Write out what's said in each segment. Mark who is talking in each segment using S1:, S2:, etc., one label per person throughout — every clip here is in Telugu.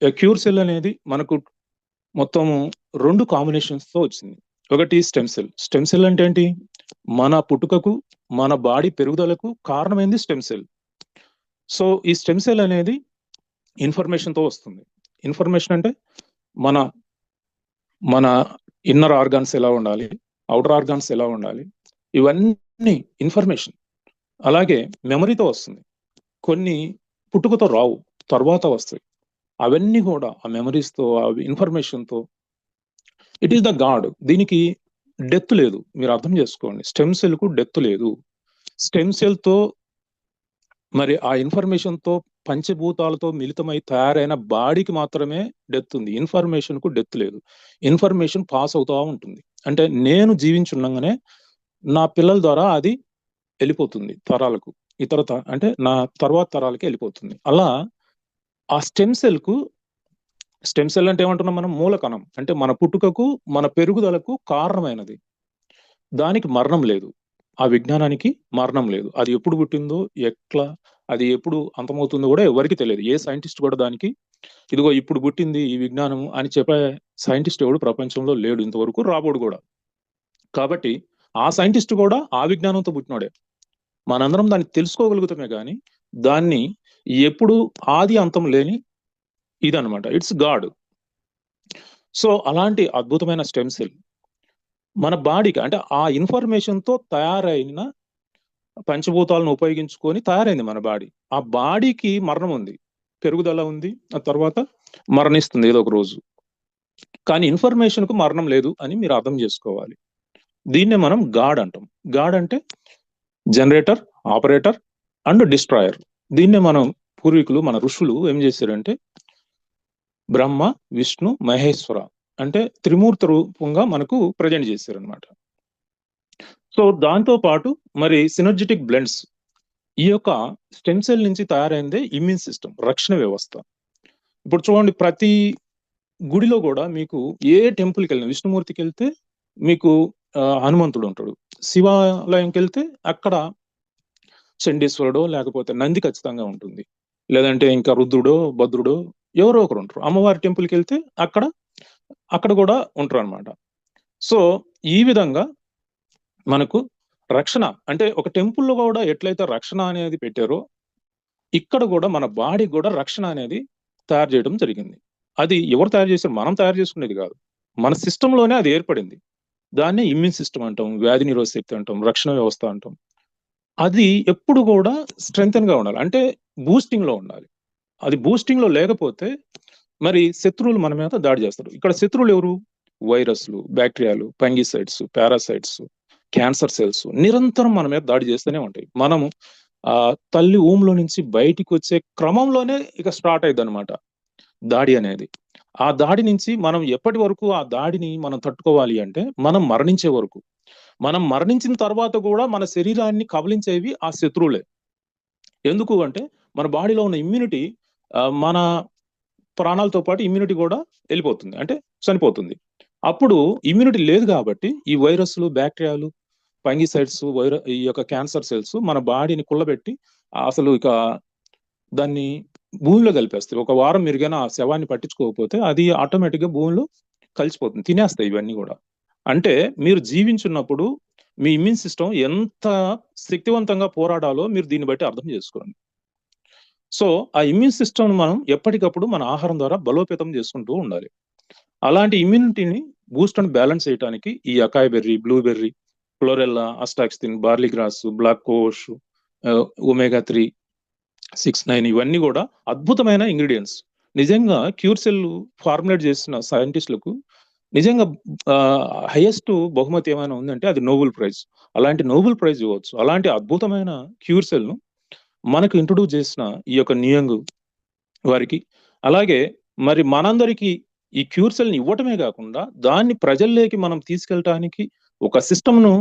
S1: క్యూర్ సెల్ అనేది మనకు మొత్తము 2 కాంబినేషన్స్తో వచ్చింది. ఒకటి స్టెమ్ సెల్. స్టెమ్ సెల్ అంటే ఏంటి? మన పుట్టుకకు, మన బాడీ పెరుగుదలకు కారణమైంది స్టెమ్ సెల్. సో ఈ స్టెమ్ సెల్ అనేది ఇన్ఫర్మేషన్తో వస్తుంది. ఇన్ఫర్మేషన్ అంటే మన మన ఇన్నర్ ఆర్గాన్స్ ఎలా ఉండాలి, అవుటర్ ఆర్గాన్స్ ఎలా ఉండాలి, ఇవన్నీ ఇన్ఫర్మేషన్. అలాగే మెమరీతో వస్తుంది. కొన్ని పుట్టుకతో రావు, తర్వాత వస్తాయి. అవన్నీ కూడా ఆ మెమరీస్తో, ఆ ఇన్ఫర్మేషన్తో. It is the god. దీనికి డెత్ లేదు. మీరు అర్థం చేసుకోండి, స్టెమ్ సెల్కు డెత్ లేదు. స్టెమ్ సెల్తో మరి ఆ ఇన్ఫర్మేషన్తో పంచభూతాలతో మిళితమై తయారైన బాడీకి మాత్రమే డెత్ ఉంది. ఇన్ఫర్మేషన్కు డెత్ లేదు. ఇన్ఫర్మేషన్ పాస్ అవుతూ ఉంటుంది. అంటే నేను జీవించుండగానే నా పిల్లల ద్వారా అది వెళ్ళిపోతుంది తరాలకు, ఇతర అంటే నా తర్వాత తరాలకి వెళ్ళిపోతుంది. అలా ఆ స్టెమ్ సెల్ అంటే ఏమంటున్నాం మనం? మూలకణం. అంటే మన పుట్టుకకు, మన పెరుగుదలకు కారణమైనది. దానికి మరణం లేదు. ఆ విజ్ఞానానికి మరణం లేదు. అది ఎప్పుడు పుట్టిందో, ఎట్లా, అది ఎప్పుడు అంతమవుతుందో కూడా ఎవరికి తెలియదు. ఏ సైంటిస్ట్ కూడా దానికి ఇదిగో ఇప్పుడు పుట్టింది ఈ విజ్ఞానం అని చెప్పే సైంటిస్ట్ ఎవడు ప్రపంచంలో లేడు ఇంతవరకు, రాబోడు కూడా. కాబట్టి ఆ సైంటిస్ట్ కూడా ఆ విజ్ఞానంతో పుట్టినోడే. మనందరం దాన్ని తెలుసుకోగలుగుతామే కానీ దాన్ని ఎప్పుడు ఆది అంతం లేని ఇదనమాట. It's God. సో అలాంటి అద్భుతమైన స్టెమ్ సెల్ మన బాడీకి, అంటే ఆ ఇన్ఫర్మేషన్తో తయారైన పంచభూతాలను ఉపయోగించుకొని తయారైంది మన బాడీ. ఆ బాడీకి మరణం ఉంది, పెరుగుదల ఉంది, ఆ తర్వాత మరణిస్తుంది ఏదో ఒక రోజు. కానీ ఇన్ఫర్మేషన్కు మరణం లేదు అని మీరు అర్థం చేసుకోవాలి. దీన్నే మనం గాడ్ అంటాం. గాడ్ అంటే జనరేటర్, ఆపరేటర్ అండ్ డిస్ట్రాయర్. దీన్నే మనం పూర్వీకులు, మన ఋషులు ఏం చేశారంటే బ్రహ్మ, విష్ణు, మహేశ్వర అంటే త్రిమూర్తి రూపంగా మనకు ప్రజెంట్ చేశారనమాట. సో దాంతో పాటు మరి సినర్జెటిక్ బ్లెండ్స్. ఈ యొక్క స్టెమ్ సెల్ నుంచి తయారైందే ఇమ్యూన్ సిస్టమ్, రక్షణ వ్యవస్థ. ఇప్పుడు చూడండి, ప్రతి గుడిలో కూడా మీకు ఏ టెంపుల్కి వెళ్ళినా, విష్ణుమూర్తికి వెళ్తే మీకు హనుమంతుడు ఉంటాడు, శివాలయంకి వెళ్తే అక్కడ చండీశ్వరుడో లేకపోతే నంది ఖచ్చితంగా ఉంటుంది, లేదంటే ఇంకా రుద్రుడో భద్రుడో ఎవరో ఒకరు ఉంటారు. అమ్మవారి టెంపుల్కి వెళ్తే అక్కడ కూడా ఉంటారు అనమాట. సో ఈ విధంగా మనకు రక్షణ, అంటే ఒక టెంపుల్లో కూడా ఎట్లయితే రక్షణ అనేది పెట్టారో ఇక్కడ కూడా మన బాడీ కూడా రక్షణ అనేది తయారు చేయడం జరిగింది. అది ఎవరు తయారు చేశారు? మనం తయారు చేసుకునేది కాదు, మన సిస్టంలోనే అది ఏర్పడింది. దాన్ని ఇమ్యూన్ సిస్టమ్ అంటాం, వ్యాధి నిరోధక శక్తి అంటాం, రక్షణ వ్యవస్థ అంటాం. అది ఎప్పుడు కూడా స్ట్రెంగ్తన్ గా ఉండాలి, అంటే బూస్టింగ్ లో ఉండాలి. అది బూస్టింగ్ లో లేకపోతే మరి శత్రువులు మన మీద దాడి చేస్తారు. ఇక్కడ శత్రువులు ఎవరు? వైరస్లు, బ్యాక్టీరియాలు, ఫంగిసైడ్స్, పారాసైట్స్, క్యాన్సర్ సెల్స్ నిరంతరం మన మీద దాడి చేస్తూనే ఉంటాయి. మనము తల్లి ఊమ్లో నుంచి బయటికి వచ్చే క్రమంలోనే ఇక స్టార్ట్ అయ్యింది అనమాట దాడి అనేది. ఆ దాడి నుంచి మనం ఎప్పటి వరకు ఆ దాడిని మనం తట్టుకోవాలి అంటే మనం మరణించే వరకు. మనం మరణించిన తర్వాత కూడా మన శరీరాన్ని కబలించేవి ఆ శత్రువులే. ఎందుకు అంటే మన బాడీలో ఉన్న ఇమ్యూనిటీ, మన ప్రాణాలతో పాటు ఇమ్యూనిటీ కూడా వెళ్ళిపోతుంది, అంటే చనిపోతుంది. అప్పుడు ఇమ్యూనిటీ లేదు కాబట్టి ఈ వైరస్లు, బ్యాక్టీరియాలు, ఫంగిసైడ్స్, ఈ యొక్క క్యాన్సర్ సెల్స్ మన బాడీని కుళ్ళబెట్టి అసలు ఇక దాన్ని భూమిలో కలిపేస్తాయి. ఒక వారం మెరుగైనా ఆ శవాన్ని పట్టించుకోకపోతే అది ఆటోమేటిక్గా భూమిలో కలిసిపోతుంది, తినేస్తాయి ఇవన్నీ కూడా. అంటే మీరు జీవించున్నప్పుడు మీ ఇమ్యూన్ సిస్టమ్ ఎంత శక్తివంతంగా పోరాడాలో మీరు దీన్ని బట్టి అర్థం చేసుకోండి. సో ఆ ఇమ్యూన్ సిస్టమ్ మనం ఎప్పటికప్పుడు మన ఆహారం ద్వారా బలోపేతం చేసుకుంటూ ఉండాలి. అలాంటి ఇమ్యూనిటీని బూస్ట్ అండ్ బ్యాలెన్స్ చేయడానికి ఈ acai berry, blueberry, chlorella, astaxanthin, barley grass, black cohosh, omega 3, 6, 9 ఇవన్నీ కూడా అద్భుతమైన ఇంగ్రీడియంట్స్. నిజంగా క్యూర్ సెల్ ఫార్ములేట్ చేసిన సైంటిస్టులకు నిజంగా హైయెస్ట్ బహుమతి ఏమైనా ఉందంటే అది నోబెల్ ప్రైజ్. అలాంటి నోబెల్ ప్రైజ్ ఇవ్వచ్చు. అలాంటి అద్భుతమైన క్యూర్ సెల్ ను మనకు ఇంట్రొడ్యూస్ చేసిన ఈ యొక్క న్యూయంగ్ వారికి, అలాగే మరి మనందరికీ ఈ క్యూర్ సెల్ ని ఇవ్వటమే కాకుండా దాన్ని ప్రజల్లోకి మనం తీసుకెళ్ళటానికి ఒక సిస్టమ్ ను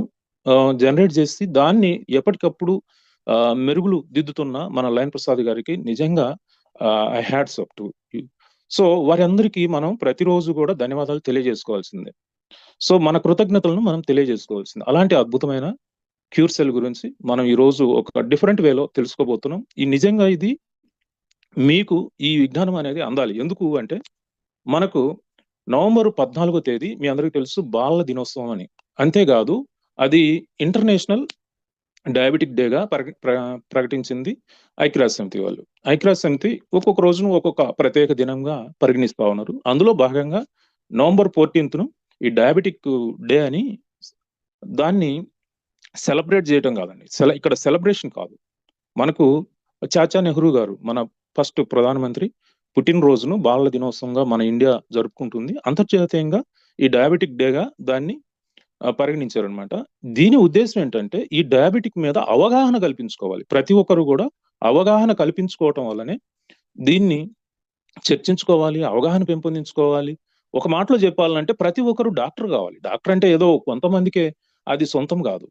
S1: జనరేట్ చేసి దాన్ని ఎప్పటికప్పుడు మెరుగులు దిద్దుతున్న మన లయన్ ప్రసాద్ గారికి నిజంగా I hats up to you. So వారి అందరికీ మనం ప్రతిరోజు కూడా ధన్యవాదాలు తెలియజేసుకోవాల్సిందే. సో మన కృతజ్ఞతలను మనం తెలియజేసుకోవాల్సిందే. అలాంటి అద్భుతమైన క్యూర్ సెల్ గురించి మనం ఈ రోజు ఒక డిఫరెంట్ వేలో తెలుసుకోబోతున్నాం. ఈ నిజంగా ఇది మీకు ఈ విజ్ఞానం అనేది అందాలి. ఎందుకు అంటే మనకు నవంబర్ 14వ తేదీ మీ అందరికీ తెలుసు బాలల దినోత్సవం అని. అంతేకాదు అది ఇంటర్నేషనల్ డయాబెటిక్ డేగా ప్రకటించింది ఐక్యరాజ్య సమితి వాళ్ళు. ఐక్యరాజ్య సమితి ఒక్కొక్క రోజును ఒక్కొక్క ప్రత్యేక దినంగా పరిగణిస్తా ఉన్నారు. అందులో భాగంగా నవంబర్ 14ను ఈ డయాబెటిక్ డే అని దాన్ని సెలబ్రేట్ చేయటం కాదండి. ఇక్కడ సెలబ్రేషన్ కాదు. మనకు చాచా నెహ్రూ గారు మన ఫస్ట్ ప్రధానమంత్రి పుట్టినరోజును బాలల దినోత్సవంగా మన ఇండియా జరుపుకుంటుంది. అంతర్జాతీయంగా ఈ డయాబెటిక్ డేగా దాన్ని పరిగణించారనమాట. దీని ఉద్దేశం ఏంటంటే ఈ డయాబెటిక్ మీద అవగాహన కల్పించుకోవాలి. ప్రతి ఒక్కరు కూడా అవగాహన కల్పించుకోవటం వల్లనే దీన్ని చర్చించుకోవాలి, అవగాహన పెంపొందించుకోవాలి. ఒక మాటలో చెప్పాలంటే ప్రతి ఒక్కరు డాక్టర్ కావాలి. డాక్టర్ అంటే ఏదో కొంతమందికే అది సొంతం కాదు.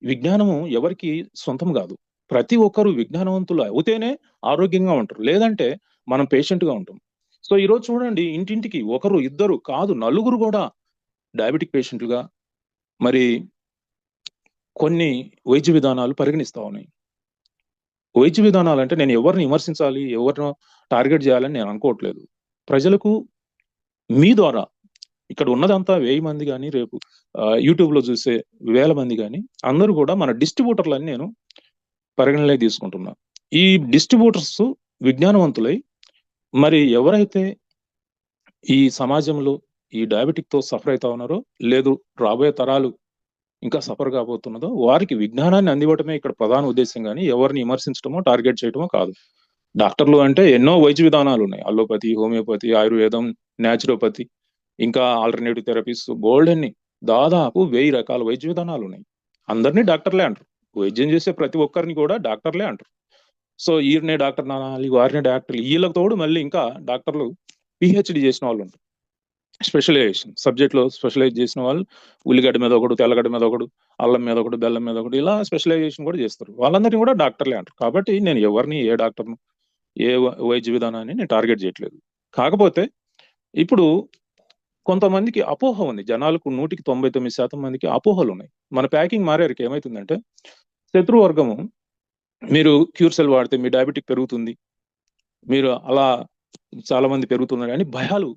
S1: విజ్ఞానము ఎవరికి సొంతం కాదు. ప్రతి ఒక్కరు విజ్ఞానవంతులు అవుతేనే ఆరోగ్యంగా ఉంటారు. లేదంటే మనం పేషెంట్‌గా ఉంటాం. సో ఈరోజు చూడండి ఇంటింటికి ఒకరు, ఇద్దరు కాదు నలుగురు కూడా డయాబెటిక్ పేషెంట్‌లుగా మరి కొన్ని వైద్య విధానాలు పరిగణిస్తా ఉన్నాయి. వైద్య విధానాలంటే నేను ఎవరిని విమర్శించాలి, ఎవరినో టార్గెట్ చేయాలని నేను అనుకోవట్లేదు. ప్రజలకు మీ ద్వారా ఇక్కడ ఉన్నదంతా 1000 మంది గాని, రేపు యూట్యూబ్‌లో చూసే వేల మంది గాని అందరూ కూడా మన డిస్ట్రిబ్యూటర్లని నేను పరిగణనలోకి తీసుకుంటున్నా. ఈ డిస్ట్రిబ్యూటర్స్ విజ్ఞానవంతులై మరి ఎవరైతే ఈ సమాజంలో ఈ డయాబెటిక్‌తో సఫర్ అయితా ఉన్నారో, లేదు రాబోయే తరాలు ఇంకా సఫర్ కాబోతున్నదో వారికి విజ్ఞానాన్ని అందివ్వటమే ఇక్కడ ప్రధాన ఉద్దేశ్యం గాని ఎవరిని విమర్శించటమో, టార్గెట్ చేయటమో కాదు. డాక్టర్లు అంటే ఎన్నో వైద్య విధానాలున్నాయి. అలోపతి, హోమియోపతి, ఆయుర్వేదం, న్యాచురోపతి, ఇంకా ఆల్టర్‌నేటివ్ థెరపీస్ బోలెడన్ని దాదాపు 1000 రకాల వైద్య విధానాలున్నాయి. అందరిని డాక్టర్లే అంటారు. వైద్యం చేసే ప్రతి ఒక్కరిని కూడా డాక్టర్లే అంటారు. సో ఈయన్నే డాక్టర్ అనాలి, వారినే డాక్టర్లు. ఈళ్ళకి తోడు మళ్ళీ ఇంకా డాక్టర్లు పీహెచ్‌డీ చేసిన వాళ్ళుంటారు. స్పెషలైజేషన్ సబ్జెక్ట్‌లో స్పెషలైజ్ చేసిన వాళ్ళు ఉల్లిగడ్డ మీద ఒకడు, తెల్లగడ్డ మీద ఒకడు, అల్లం మీద ఒకడు, బెల్లం మీద ఒకడు ఇలా స్పెషలైజేషన్ కూడా చేస్తారు. వాళ్ళందరిని కూడా డాక్టర్లే అంటారు. కాబట్టి నేను ఎవరిని ఏ డాక్టర్‌ను, ఏ వైద్య విధానాన్ని నేను టార్గెట్ చేయట్లేదు. కాకపోతే ఇప్పుడు కొంతమందికి అపోహ ఉంది. జనాలకు 100కి 99% మందికి అపోహలున్నాయి. మన ప్యాకింగ్ మారేవరికి ఏమైతుందంటే శత్రువర్గము మీరు క్యూర్సెల్ వాడితే మీ డయాబెటిక్ పెరుగుతుంది. మీరు అలా చాలా మంది పెరుగుతున్నారు అని భయాలు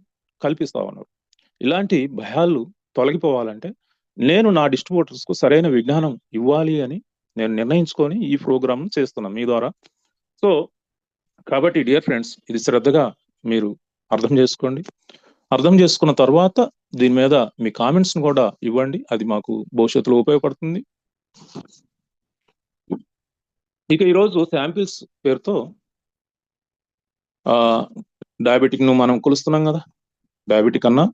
S1: కల్పిస్తా ఉన్నారు. ఇలాంటి భయాలు తొలగిపోవాలంటే నేను నా డిస్ట్రిబ్యూటర్స్‌కు సరైన విజ్ఞానం ఇవ్వాలి అని నేను నిర్ణయించుకొని ఈ ప్రోగ్రామ్ చేస్తున్నా మీ ద్వారా. సో కాబట్టి డియర్ ఫ్రెండ్స్ ఇది శ్రద్ధగా మీరు అర్థం చేసుకోండి. అర్థం చేసుకున్న తర్వాత దీని మీద మీ కామెంట్స్‌ని కూడా ఇవ్వండి. అది మాకు భవిష్యత్తులో ఉపయోగపడుతుంది. ఇక ఈరోజు శాంపిల్స్ పేరుతో డయాబెటిక్‌ను మనం కొలుస్తున్నాం కదా! డయాబెటిక్ అన్నా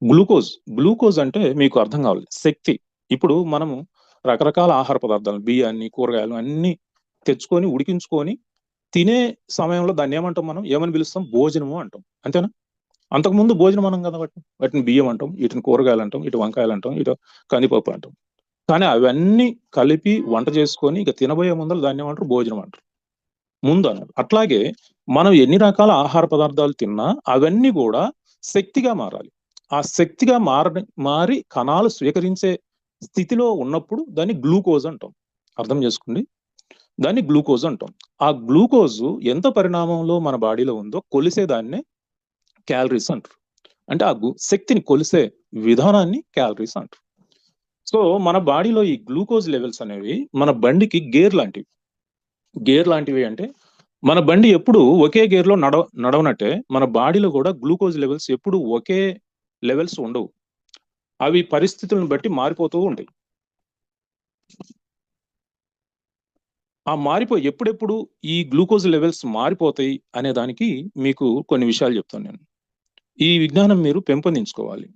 S1: గ్లూకోజ్ అంటే మీకు అర్థం కావాలి శక్తి. ఇప్పుడు మనము రకరకాల ఆహార పదార్థాలు బియ్యాన్ని, కూరగాయలు అన్నీ తెచ్చుకొని ఉడికించుకొని తినే సమయంలో దాన్ని ఏమంటాం మనం? ఏమని పిలుస్తాం? భోజనము అంటాం. అంతేనా? అంతకుముందు భోజనం అనం కదా వాటిని బియ్యం అంటాం, వీటిని కూరగాయలు అంటాం, ఇటు వంకాయలు అంటాం, ఇటు కందిపప్పు అంటాం. కానీ అవన్నీ కలిపి వంట చేసుకొని ఇక తినబోయే ముందర దాన్ని ఏమంటారు? భోజనం అంటారు. ముందు అన్నారు. అట్లాగే మనం ఎన్ని రకాల ఆహార పదార్థాలు తిన్నా అవన్నీ కూడా శక్తిగా మారాలి. ఆ శక్తిగా మారి కణాలు స్వీకరించే స్థితిలో ఉన్నప్పుడు దాన్ని గ్లూకోజ్ అంటాం. అర్థం చేసుకోండి. దాన్ని గ్లూకోజ్ అంటాం. ఆ గ్లూకోజ్ ఎంత పరిణామంలో మన బాడీలో ఉందో కొలిసే దాన్నే క్యాలరీస్ అంటారు. అంటే ఆ శక్తిని కొలిసే విధానాన్ని క్యాలరీస్ అంటారు. సో మన బాడీలో ఈ గ్లూకోజ్ లెవెల్స్ అనేవి మన బండికి గేర్ లాంటివి. గేర్ లాంటివి అంటే మన బండి ఎప్పుడు ఒకే గేర్లో నడవనట్టే మన బాడీలో కూడా గ్లూకోజ్ లెవెల్స్ ఎప్పుడు ఒకే లెవెల్స్ ఉండవు. అవి పరిస్థితులను బట్టి మారిపోతూ ఉంటాయి. ఆ మారిపోయి ఎప్పుడెప్పుడు ఈ గ్లూకోజ్ లెవెల్స్ మారిపోతాయి అనే దానికి మీకు కొన్ని విషయాలు చెప్తాను నేను. ఈ విజ్ఞానం మీరు పెంపొందించుకోవాలి.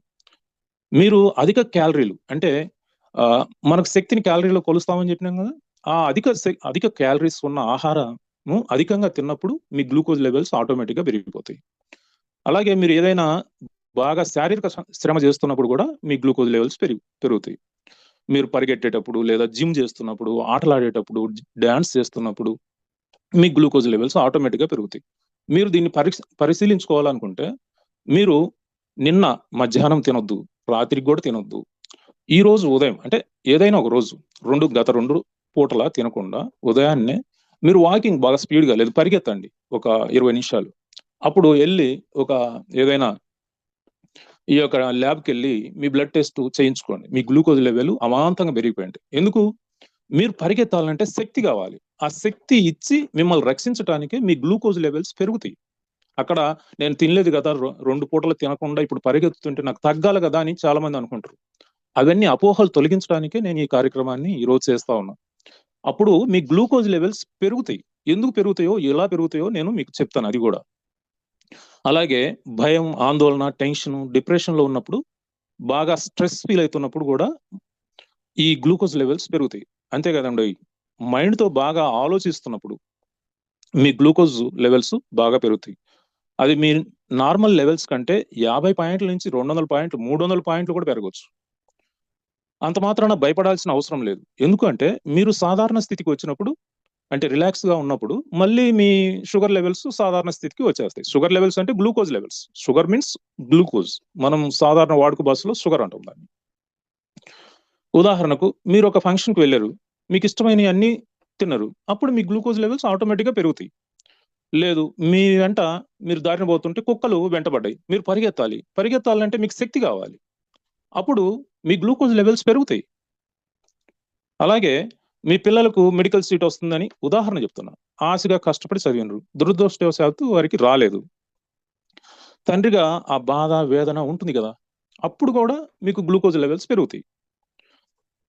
S1: మీరు అధిక క్యాలరీలు అంటే మనకు శక్తిని క్యాలరీలో కొలుస్తామని చెప్పినాం కదా! ఆ అధిక క్యాలరీస్ ఉన్న ఆహారము అధికంగా తిన్నప్పుడు మీ గ్లూకోజ్ లెవెల్స్ ఆటోమేటిక్‌గా పెరిగిపోతాయి. అలాగే మీరు ఏదైనా బాగా శారీరక శ్రమ చేస్తున్నప్పుడు కూడా మీ గ్లూకోజ్ లెవెల్స్ పెరుగుతాయి. మీరు పరిగెట్టేటప్పుడు లేదా జిమ్ చేస్తున్నప్పుడు, ఆటలాడేటప్పుడు, డాన్స్ చేస్తున్నప్పుడు మీ గ్లూకోజ్ లెవెల్స్ ఆటోమేటిక్‌గా పెరుగుతాయి. మీరు దీన్ని పరిశీలించుకోవాలనుకుంటే మీరు నిన్న మధ్యాహ్నం తినొద్దు, రాత్రికి కూడా తినొద్దు. ఈరోజు ఉదయం అంటే ఏదైనా ఒక రోజు గత 2 పూటలా తినకుండా ఉదయాన్నే మీరు వాకింగ్ బాగా స్పీడ్గా లేదు పరిగెత్తండి ఒక 20 నిమిషాలు. అప్పుడు వెళ్ళి ఒక ఏదైనా ఈ యొక్క ల్యాబ్కి వెళ్ళి మీ బ్లడ్ టెస్ట్ చేయించుకోండి. మీ గ్లూకోజ్ లెవెల్ అమాంతంగా పెరిగిపోయింది. ఎందుకు? మీరు పరిగెత్తాలంటే శక్తి కావాలి. ఆ శక్తి ఇచ్చి మిమ్మల్ని రక్షించడానికి మీ గ్లూకోజ్ లెవెల్స్ పెరుగుతాయి. అక్కడ నేను తినలేదు కదా, 2 పూటలు తినకుండా ఇప్పుడు పరిగెత్తుతుంటే నాకు తగ్గాలి కదా అని చాలా మంది అనుకుంటారు. అవన్నీ అపోహలు తొలగించడానికే నేను ఈ కార్యక్రమాన్ని ఈరోజు చేస్తా ఉన్నా. అప్పుడు మీ గ్లూకోజ్ లెవెల్స్ పెరుగుతాయి. ఎందుకు పెరుగుతాయో, ఎలా పెరుగుతాయో నేను మీకు చెప్తాను అది కూడా. అలాగే భయం, ఆందోళన, టెన్షన్, డిప్రెషన్లో ఉన్నప్పుడు, బాగా స్ట్రెస్ ఫీల్ అవుతున్నప్పుడు కూడా ఈ గ్లూకోజ్ లెవెల్స్ పెరుగుతాయి. అంతే కదండి, మైండ్తో బాగా ఆలోచిస్తున్నప్పుడు మీ గ్లూకోజ్ లెవెల్స్ బాగా పెరుగుతాయి. అది మీ నార్మల్ లెవెల్స్ కంటే 50 పాయింట్ల నుంచి 200 పాయింట్లు, 300 పాయింట్లు కూడా పెరగవచ్చు. అంత మాత్రాన భయపడాల్సిన అవసరం లేదు. ఎందుకంటే మీరు సాధారణ స్థితికి వచ్చినప్పుడు, అంటే రిలాక్స్గా ఉన్నప్పుడు మళ్ళీ మీ షుగర్ లెవెల్స్ సాధారణ స్థితికి వచ్చేస్తాయి. షుగర్ లెవెల్స్ అంటే glucose levels. Sugar means glucose. మనం సాధారణ వాడుక భాషలో షుగర్ అంటాం దాన్ని. ఉదాహరణకు మీరు ఒక ఫంక్షన్కి వెళ్ళారు, మీకు ఇష్టమైనవి అన్ని తిన్నారు, అప్పుడు మీ గ్లూకోజ్ లెవెల్స్ ఆటోమేటిక్గా పెరుగుతాయి. లేదు, మీ వెంట మీరు దారిన పోతుంటే కుక్కలు వెంటబడ్డాయి, మీరు పరిగెత్తాలంటే మీకు శక్తి కావాలి, అప్పుడు మీ గ్లూకోజ్ లెవెల్స్ పెరుగుతాయి. అలాగే మీ పిల్లలకు మెడికల్ సీట్ వస్తుందని ఉదాహరణ చెప్తున్నా, ఆశగా కష్టపడి చదివినరు, దురదృష్టవశాత్తు వారికి రాలేదు. తండ్రిగా ఆ బాధ, వేదన ఉంటుంది కదా, అప్పుడు కూడా మీకు గ్లూకోజ్ లెవెల్స్ పెరుగుతాయి.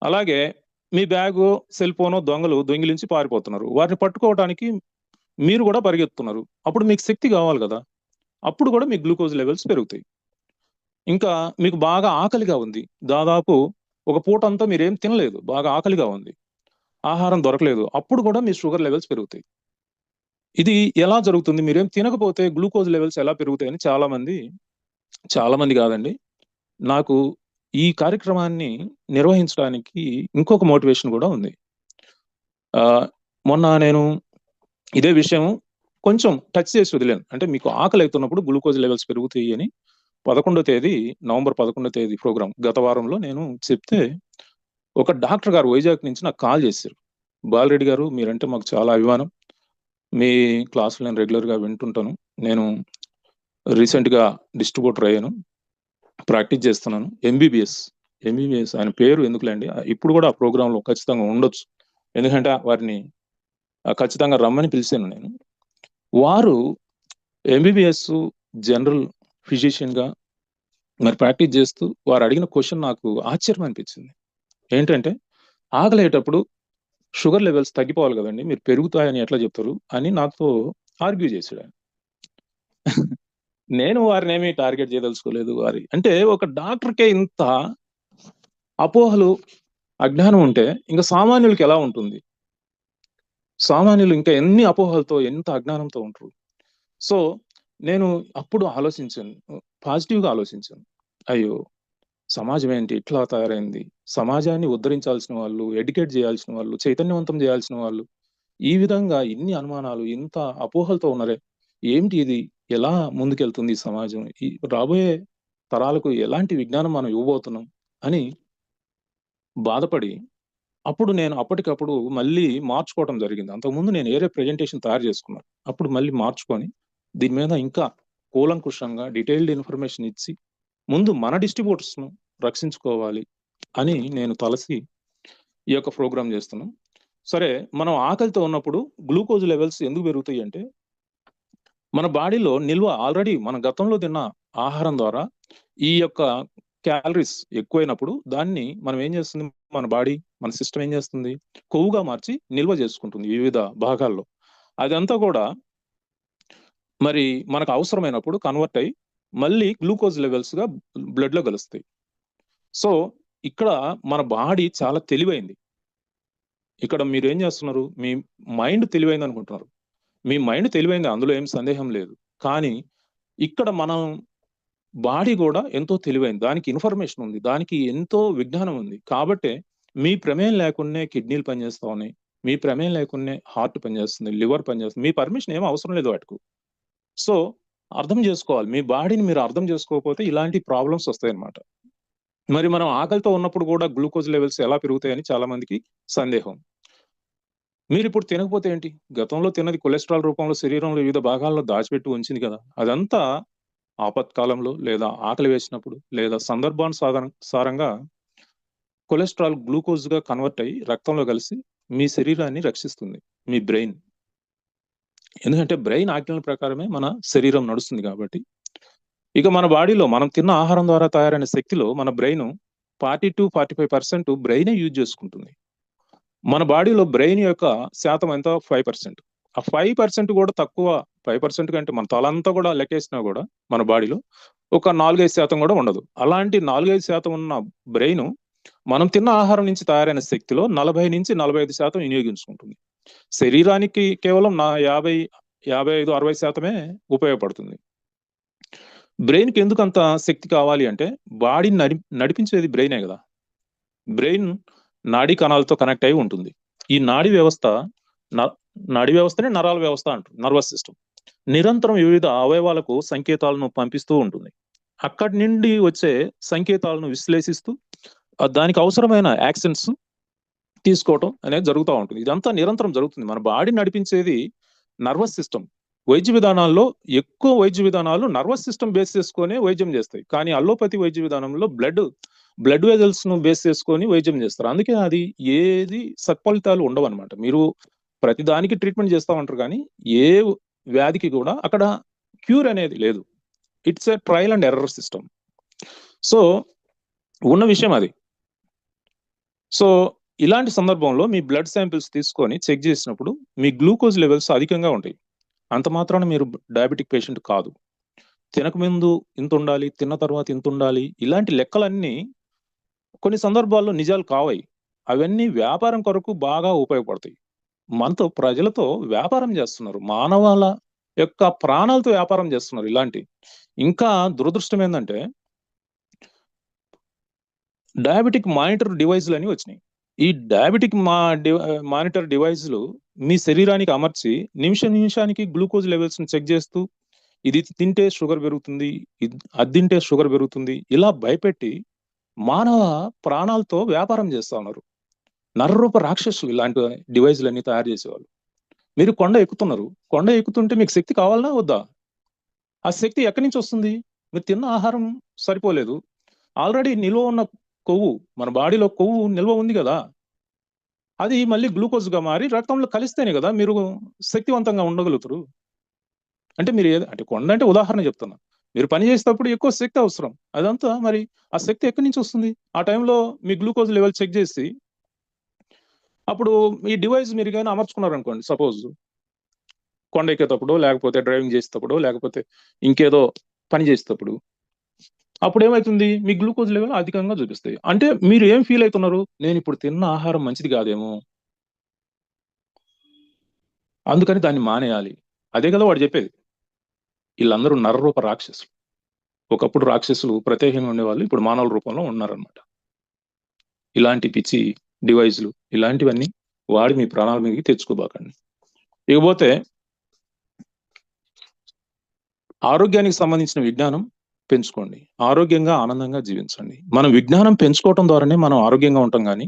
S1: అలాగే మీ బ్యాగు, సెల్ ఫోను దొంగలు దొంగిలించి పారిపోతున్నారు, వారిని పట్టుకోవడానికి మీరు కూడా పరిగెత్తుతున్నారు, అప్పుడు మీకు శక్తి కావాలి కదా, అప్పుడు కూడా మీ గ్లూకోజ్ లెవెల్స్ పెరుగుతాయి. ఇంకా మీకు బాగా ఆకలిగా ఉంది, దాదాపు ఒక పూట అంతా మీరేం తినలేదు, బాగా ఆకలిగా ఉంది, ఆహారం దొరకలేదు, అప్పుడు కూడా మీ షుగర్ లెవెల్స్ పెరుగుతాయి. ఇది ఎలా జరుగుతుంది? మీరేం తినకపోతే గ్లూకోజ్ లెవెల్స్ ఎలా పెరుగుతాయని చాలా మంది కాదండి, నాకు ఈ కార్యక్రమాన్ని నిర్వహించడానికి ఇంకొక మోటివేషన్ కూడా ఉంది. మొన్న నేను ఇదే విషయం కొంచెం టచ్ చేసి వదిలాను. అంటే మీకు ఆకలి అవుతున్నప్పుడు గ్లూకోజ్ లెవెల్స్ పెరుగుతాయి అని నవంబర్ 11వ తేదీ ప్రోగ్రామ్ గత వారంలో నేను చెప్తే, ఒక డాక్టర్ గారు వైజాగ్ నుంచి నాకు కాల్ చేశారు. బాలరెడ్డి గారు, మీరంటే మాకు చాలా అభిమానం, మీ క్లాసులు నేను రెగ్యులర్గా వింటుంటాను, నేను రీసెంట్గా డిస్ట్రిబ్యూటర్ అయ్యాను, ప్రాక్టీస్ చేస్తున్నాను, ఎంబీబీఎస్ ఆయన పేరు ఎందుకులేండి, ఇప్పుడు కూడా ఆ ప్రోగ్రాంలో ఖచ్చితంగా ఉండొచ్చు, ఎందుకంటే వారిని ఖచ్చితంగా రమ్మని పిలిచాను నేను. వారు ఎంబీబీఎస్ జనరల్ ఫిజిషియన్గా మరి ప్రాక్టీస్ చేస్తూ వారు అడిగిన క్వశ్చన్ నాకు ఆశ్చర్యం అనిపించింది. ఏంటంటే, ఆకలేటప్పుడు షుగర్ లెవెల్స్ తగ్గిపోవాలి కదండి, మీరు పెరుగుతాయని ఎట్లా చెప్తారు అని నాతో ఆర్గ్యూ చేశాడు ఆయన. నేను వారిని ఏమీ టార్గెట్ చేయదలుచుకోలేదు. అంటే ఒక డాక్టర్కే ఇంత అపోహలు, అజ్ఞానం ఉంటే ఇంకా సామాన్యులకి ఎలా ఉంటుంది? సామాన్యులు ఇంకా ఎన్ని అపోహలతో, ఎంత అజ్ఞానంతో ఉంటారు. సో నేను అప్పుడు ఆలోచించాను, పాజిటివ్గా ఆలోచించాను. అయ్యో, సమాజం ఏంటి ఇట్లా తయారైంది, సమాజాన్ని ఉద్ధరించాల్సిన వాళ్ళు, ఎడ్యుకేట్ చేయాల్సిన వాళ్ళు, చైతన్యవంతం చేయాల్సిన వాళ్ళు ఈ విధంగా ఇన్ని అనుమానాలు, ఇంత అపోహలతో ఉన్నారే, ఏమిటి ఇది, ఎలా ముందుకెళ్తుంది ఈ సమాజం, ఈ రాబోయే తరాలకు ఎలాంటి విజ్ఞానం మనం ఇవ్వబోతున్నాం అని బాధపడి, అప్పుడు నేను అప్పటికప్పుడు మళ్ళీ మార్చుకోవడం జరిగింది. అంతకుముందు నేను ఏరే ప్రెజెంటేషన్ తయారు చేసుకున్నాను, అప్పుడు మళ్ళీ మార్చుకొని దీని మీద ఇంకా కూలంకుషంగా డీటెయిల్డ్ ఇన్ఫర్మేషన్ ఇచ్చి ముందు మన డిస్ట్రిబ్యూటర్స్ను రక్షించుకోవాలి అని నేను తలసి ఈ యొక్క ప్రోగ్రామ్ చేస్తున్నాం. సరే, మనం ఆకలితో ఉన్నప్పుడు గ్లూకోజ్ లెవెల్స్ ఎందుకు పెరుగుతాయి అంటే, మన బాడీలో నిల్వ ఆల్రెడీ మన గతంలో తిన్న ఆహారం ద్వారా ఈ యొక్క క్యాలరీస్ ఎక్కువైనప్పుడు దాన్ని మనం ఏం చేస్తుంది, మన బాడీ, మన సిస్టమ్ ఏం చేస్తుంది, కొవ్వుగా మార్చి నిల్వ చేసుకుంటుంది వివిధ భాగాల్లో. అదంతా కూడా మరి మనకు అవసరమైనప్పుడు కన్వర్ట్ అయ్యి మళ్ళీ గ్లూకోజ్ లెవెల్స్గా బ్లడ్లో కలుస్తాయి. సో ఇక్కడ మన బాడీ చాలా తెలివైంది. ఇక్కడ మీరు ఏం చేస్తున్నారు, మీ మైండ్ తెలివైంది అనుకుంటున్నారు, మీ మైండ్ తెలివైంది, అందులో ఏం సందేహం లేదు. కానీ ఇక్కడ మనం బాడీ కూడా ఎంతో తెలివైంది, దానికి ఇన్ఫర్మేషన్ ఉంది, దానికి ఎంతో విజ్ఞానం ఉంది. కాబట్టే మీ ప్రమేయం లేకుండా కిడ్నీలు పనిచేస్తా ఉన్నాయి, మీ ప్రమేయం లేకుండా హార్ట్ పనిచేస్తుంది, లివర్ పనిచేస్తుంది, మీ పర్మిషన్ ఏం అవసరం లేదు వాటికి. సో అర్థం చేసుకోవాలి, మీ బాడీని మీరు అర్థం చేసుకోకపోతే ఇలాంటి ప్రాబ్లమ్స్ వస్తాయి అన్నమాట. మరి మనం ఆకలితో ఉన్నప్పుడు కూడా గ్లూకోజ్ లెవెల్స్ ఎలా పెరుగుతాయని చాలా మందికి సందేహం. మీరు ఇప్పుడు తినకపోతే ఏంటి? గతంలో తిన్నది కొలెస్ట్రాల్ రూపంలో శరీరంలో వివిధ భాగాల్లో దాచిపెట్టి ఉంచింది కదా, అదంతా ఆపత్కాలంలో లేదా ఆకలి వేసినప్పుడు లేదా సారంగా కొలెస్ట్రాల్ గ్లూకోజ్ గా కన్వర్ట్ అయ్యి రక్తంలో కలిసి మీ శరీరాన్ని రక్షిస్తుంది, మీ బ్రెయిన్. ఎందుకంటే బ్రెయిన్ ఆజ్ఞల ప్రకారమే మన శరీరం నడుస్తుంది కాబట్టి. ఇక మన బాడీలో మనం తిన్న ఆహారం ద్వారా తయారైన శక్తిలో మన బ్రెయిన్ 40-45% బ్రెయినే యూజ్ చేసుకుంటుంది. మన బాడీలో బ్రెయిన్ యొక్క శాతం ఎంత? 5%. ఆ 5% కూడా తక్కువ. 5% కంటే మన తలంతా కూడా లెక్కేసినా కూడా మన బాడీలో ఒక 4-5% కూడా ఉండదు. అలాంటి 4-5% ఉన్న బ్రెయిన్ మనం తిన్న ఆహారం నుంచి తయారైన శక్తిలో 40-45% వినియోగించుకుంటుంది. శరీరానికి కేవలం 55-60% ఉపయోగపడుతుంది. బ్రెయిన్ కి ఎందుకు అంత శక్తి కావాలి అంటే, బాడీని నడిపించేది బ్రెయినే కదా. బ్రెయిన్ నాడీ కణాలతో కనెక్ట్ అయి ఉంటుంది. ఈ నాడీ వ్యవస్థనే నరాల వ్యవస్థ అంటారు, నర్వస్ సిస్టమ్. నిరంతరం వివిధ అవయవాలకు సంకేతాలను పంపిస్తూ ఉంటుంది. అక్కడి నుండి వచ్చే సంకేతాలను విశ్లేషిస్తూ దానికి అవసరమైన యాక్షన్స్ తీసుకోవటం అనేది జరుగుతూ ఉంటుంది. ఇదంతా నిరంతరం జరుగుతుంది. మన బాడీ నడిపించేది నర్వస్ సిస్టమ్. వైద్య విధానాల్లో ఎక్కువ వైద్య విధానాలు నర్వస్ సిస్టమ్ బేస్ చేసుకొని వైద్యం చేస్తాయి. కానీ అల్లోపతి వైద్య విధానంలో బ్లడ్ వెజల్స్ ను బేస్ చేసుకొని వైద్యం చేస్తారు. అందుకే అది ఏది సత్ఫలితాలు ఉండవు అనమాట. మీరు ప్రతి దానికి ట్రీట్మెంట్ చేస్తా ఉంటారు, కానీ ఏ వ్యాధికి కూడా అక్కడ క్యూర్ అనేది లేదు. It's a trial and error system. So ఉన్న విషయం అది. సో ఇలాంటి సందర్భంలో మీ బ్లడ్ శాంపిల్స్ తీసుకొని చెక్ చేసినప్పుడు మీ గ్లూకోజ్ లెవెల్స్ అధికంగా ఉంటాయి. అంత మాత్రాన మీరు డయాబెటిక్ పేషెంట్ కాదు. తినకముందు ఇంత ఉండాలి, తిన్న తర్వాత ఇంత ఉండాలి, ఇలాంటి లెక్కలన్నీ కొన్ని సందర్భాల్లో నిజాలు కావాయి. అవన్నీ వ్యాపారం కొరకు బాగా ఉపయోగపడతాయి. మనతో ప్రజలతో వ్యాపారం చేస్తున్నారు, మానవాల యొక్క ప్రాణాలతో వ్యాపారం చేస్తున్నారు. ఇలాంటి ఇంకా దురదృష్టం ఏంటంటే, డయాబెటిక్ మానిటర్ డివైజ్లు అని వచ్చినాయి. ఈ డయాబెటిక్ మానిటర్ డివైజ్లు మీ శరీరానికి అమర్చి నిమిషానికి గ్లూకోజ్ లెవెల్స్ ని చెక్ చేస్తూ, ఇది తింటే షుగర్ పెరుగుతుంది, అది తింటే షుగర్ పెరుగుతుంది, ఇలా భయపెట్టి మానవ ప్రాణాలతో వ్యాపారం చేస్తా ఉన్నారు. నరరూప రాక్షసులు ఇలాంటి డివైజ్లన్నీ తయారు చేసేవాళ్ళు. మీరు కొండ ఎక్కుతున్నారు, కొండ ఎక్కుతుంటే మీకు శక్తి కావాలనా వద్దా? ఆ శక్తి ఎక్కడి నుంచి వస్తుంది? మీరు తిన్న ఆహారం సరిపోలేదు, ఆల్రెడీ నిల్వ ఉన్న కొవ్వు, మన బాడీలో కొవ్వు నిల్వ ఉంది కదా, అది మళ్ళీ గ్లూకోజ్ గా మారి రక్తంలో కలిస్తేనే కదా మీరు శక్తివంతంగా ఉండగలుగుతారు. అంటే మీరు అంటే కొండ అంటే ఉదాహరణ చెప్తున్నా. మీరు పని చేసేటప్పుడు ఎక్కువ శక్తి అవసరం. అదంతా మరి ఆ శక్తి ఎక్కడి నుంచి వస్తుంది? ఆ టైంలో మీ గ్లూకోజ్ లెవెల్ చెక్ చేసి, అప్పుడు ఈ డివైస్ మీరు కానీ అమర్చుకున్నారనుకోండి, సపోజ్ కొండ ఎక్కేటప్పుడు, లేకపోతే డ్రైవింగ్ చేసేటప్పుడు, లేకపోతే ఇంకేదో పని చేసేటప్పుడు, అప్పుడు ఏమవుతుంది? మీ గ్లూకోజ్ లెవెల్ అధికంగా చూపిస్తాయి. అంటే మీరు ఏం ఫీల్ అవుతున్నారు? నేను ఇప్పుడు తిన్న ఆహారం మంచిది కాదేమో, అందుకని దాన్ని మానేయాలి. అదే కదా వాడు చెప్పేది. వీళ్ళందరూ నరరూప రాక్షసులు. ఒకప్పుడు రాక్షసులు ప్రత్యేకంగా ఉండేవాళ్ళు, ఇప్పుడు మానవుల రూపంలో ఉన్నారనమాట. ఇలాంటి పిచ్చి డివైజ్లు ఇలాంటివన్నీ వాడి మీ ప్రాణాల మీదకి తెచ్చుకోబాకండి. ఇకపోతే ఆరోగ్యానికి సంబంధించిన విజ్ఞానం పెంచుకోండి, ఆరోగ్యంగా ఆనందంగా జీవించండి. మనం విజ్ఞానం పెంచుకోవటం ద్వారానే మనం ఆరోగ్యంగా ఉంటాం, కానీ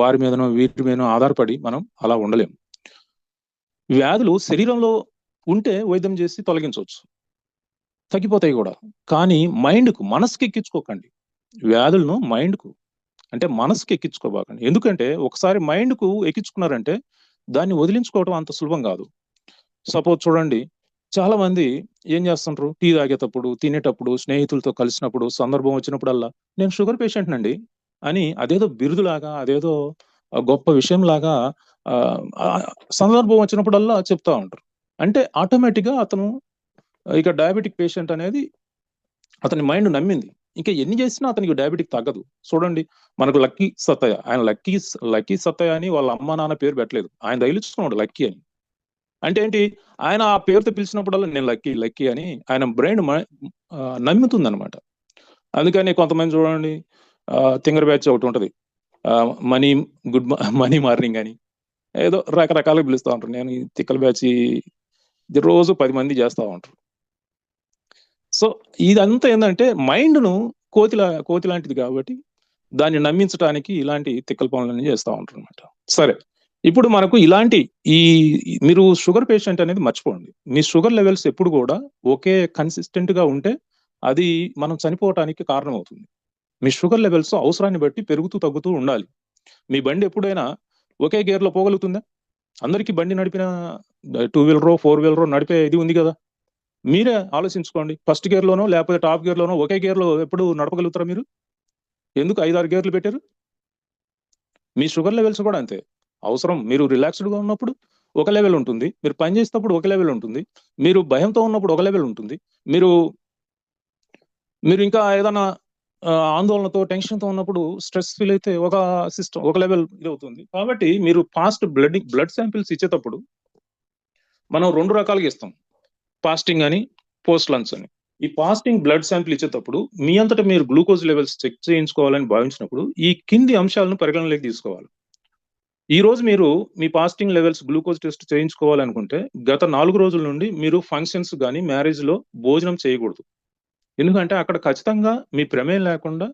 S1: వారి మీదనో వీటి మీదనో ఆధారపడి మనం అలా ఉండలేం. వ్యాధులు శరీరంలో ఉంటే వైద్యం చేసి తొలగించవచ్చు, తగ్గిపోతాయి కూడా. కానీ మైండ్కు, మనసుకి ఎక్కించుకోకండి వ్యాధులను. మైండ్కు అంటే మనసుకి ఎక్కించుకోబాకండి. ఎందుకంటే ఒకసారి మైండ్కు ఎక్కించుకున్నారంటే దాన్ని వదిలించుకోవడం అంత సులభం కాదు. సపోజ్ చూడండి, చాలా మంది ఏం చేస్తుంటారు, టీ తాగేటప్పుడు, తినేటప్పుడు, స్నేహితులతో కలిసినప్పుడు, సందర్భం వచ్చినప్పుడల్లా నేను షుగర్ పేషెంట్ నండి అని అదేదో బిరుదులాగా, అదేదో గొప్ప విషయం లాగా సందర్భం వచ్చినప్పుడల్లా చెప్తా ఉంటారు. అంటే ఆటోమేటిక్ గా అతను ఇక డయాబెటిక్ పేషెంట్ అనేది అతని మైండ్ నమ్మింది. ఇంకా ఎన్ని చేసినా అతనికి డయాబెటిక్ తగ్గదు. చూడండి, మనకు లక్కీ సత్తయ్య, ఆయన లక్కీ సత్తయ్య అని వాళ్ళ అమ్మ నాన్న పేరు పెట్టలేదు, ఆయన తగిలించుకున్నాడు లక్కీ అని. అంటే ఏంటి? ఆయన ఆ పేరుతో పిలిచినప్పుడల్లా నేను లక్కీ అని ఆయన బ్రెయిన్ నమ్ముతుంది అనమాట. అందుకని కొంతమంది చూడండి, తింగర్ బ్యాచ్ ఒకటి ఉంటది, మనీ మార్నింగ్ అని ఏదో రకరకాలుగా పిలుస్తూ ఉంటారు. నేను ఈ తిక్కల బ్యాచ్ రోజు 10 మంది చేస్తూ ఉంటారు. సో ఇదంతా ఏంటంటే మైండ్ను కోతి లాంటిది కాబట్టి దాన్ని నమ్మించడానికి ఇలాంటి తిక్కల పనులన్నీ చేస్తూ ఉంటారు అనమాట. సరే, ఇప్పుడు మనకు ఇలాంటి మీరు షుగర్ పేషెంట్ అనేది మర్చిపోండి. మీ షుగర్ లెవెల్స్ ఎప్పుడు కూడా ఒకే కన్సిస్టెంట్ గా ఉంటే అది మనం చనిపోవటానికి కారణం అవుతుంది. మీ షుగర్ లెవెల్స్ అవసరాన్ని బట్టి పెరుగుతూ తగ్గుతూ ఉండాలి. మీ బండి ఎప్పుడైనా ఒకే గేర్ లో పోగలుగుతుందా? అందరికీ బండి నడిపిన 2 వీలరో 4 వీలరో నడిపే ఇది ఉంది కదా. మీరే ఆలోచించుకోండి. ఫస్ట్ గేర్ లోనో లేకపోతే టాప్ గేర్ లోనో ఒకే గేర్ లో ఎప్పుడు నడపగలుగుతారా మీరు? ఎందుకు 5-6 గేర్లు పెట్టారు? మీ షుగర్ లెవెల్స్ కూడా అంతే. అవసరం మీరు రిలాక్స్డ్ గా ఉన్నప్పుడు ఒక లెవెల్ ఉంటుంది, మీరు పని చేసేటప్పుడు ఒక లెవెల్ ఉంటుంది, మీరు భయంతో ఉన్నప్పుడు ఒక లెవెల్ ఉంటుంది, మీరు మీరు ఇంకా ఏదైనా ఆందోళనతో టెన్షన్తో ఉన్నప్పుడు స్ట్రెస్ ఫీల్ అయితే ఒక లెవెల్ ఇది అవుతుంది. కాబట్టి మీరు ఫాస్ట్ బ్లడ్ శాంపిల్స్ ఇచ్చేటప్పుడు మనం 2 రకాలుగా ఇస్తాం. ఫాస్టింగ్ అని, పోస్ట్ లంచ్ అని. ఈ ఫాస్టింగ్ బ్లడ్ శాంపిల్ ఇచ్చేటప్పుడు మీ అంతటా మీరు గ్లూకోజ్ లెవెల్స్ చెక్ చేయించుకోవాలని భావించినప్పుడు ఈ కింది అంశాలను పరిగణలోకి తీసుకోవాలి. ఈ రోజు మీరు మీ ఫాస్టింగ్ లెవెల్స్ గ్లూకోజ్ టెస్ట్ చేయించుకోవాలనుకుంటే గత 4 రోజుల నుండి మీరు ఫంక్షన్స్ గాని, మ్యారేజ్‌లో భోజనం చేయకూడదు. ఎందుకంటే అక్కడ ఖచ్చితంగా మీ ప్రమేయం లేకుండా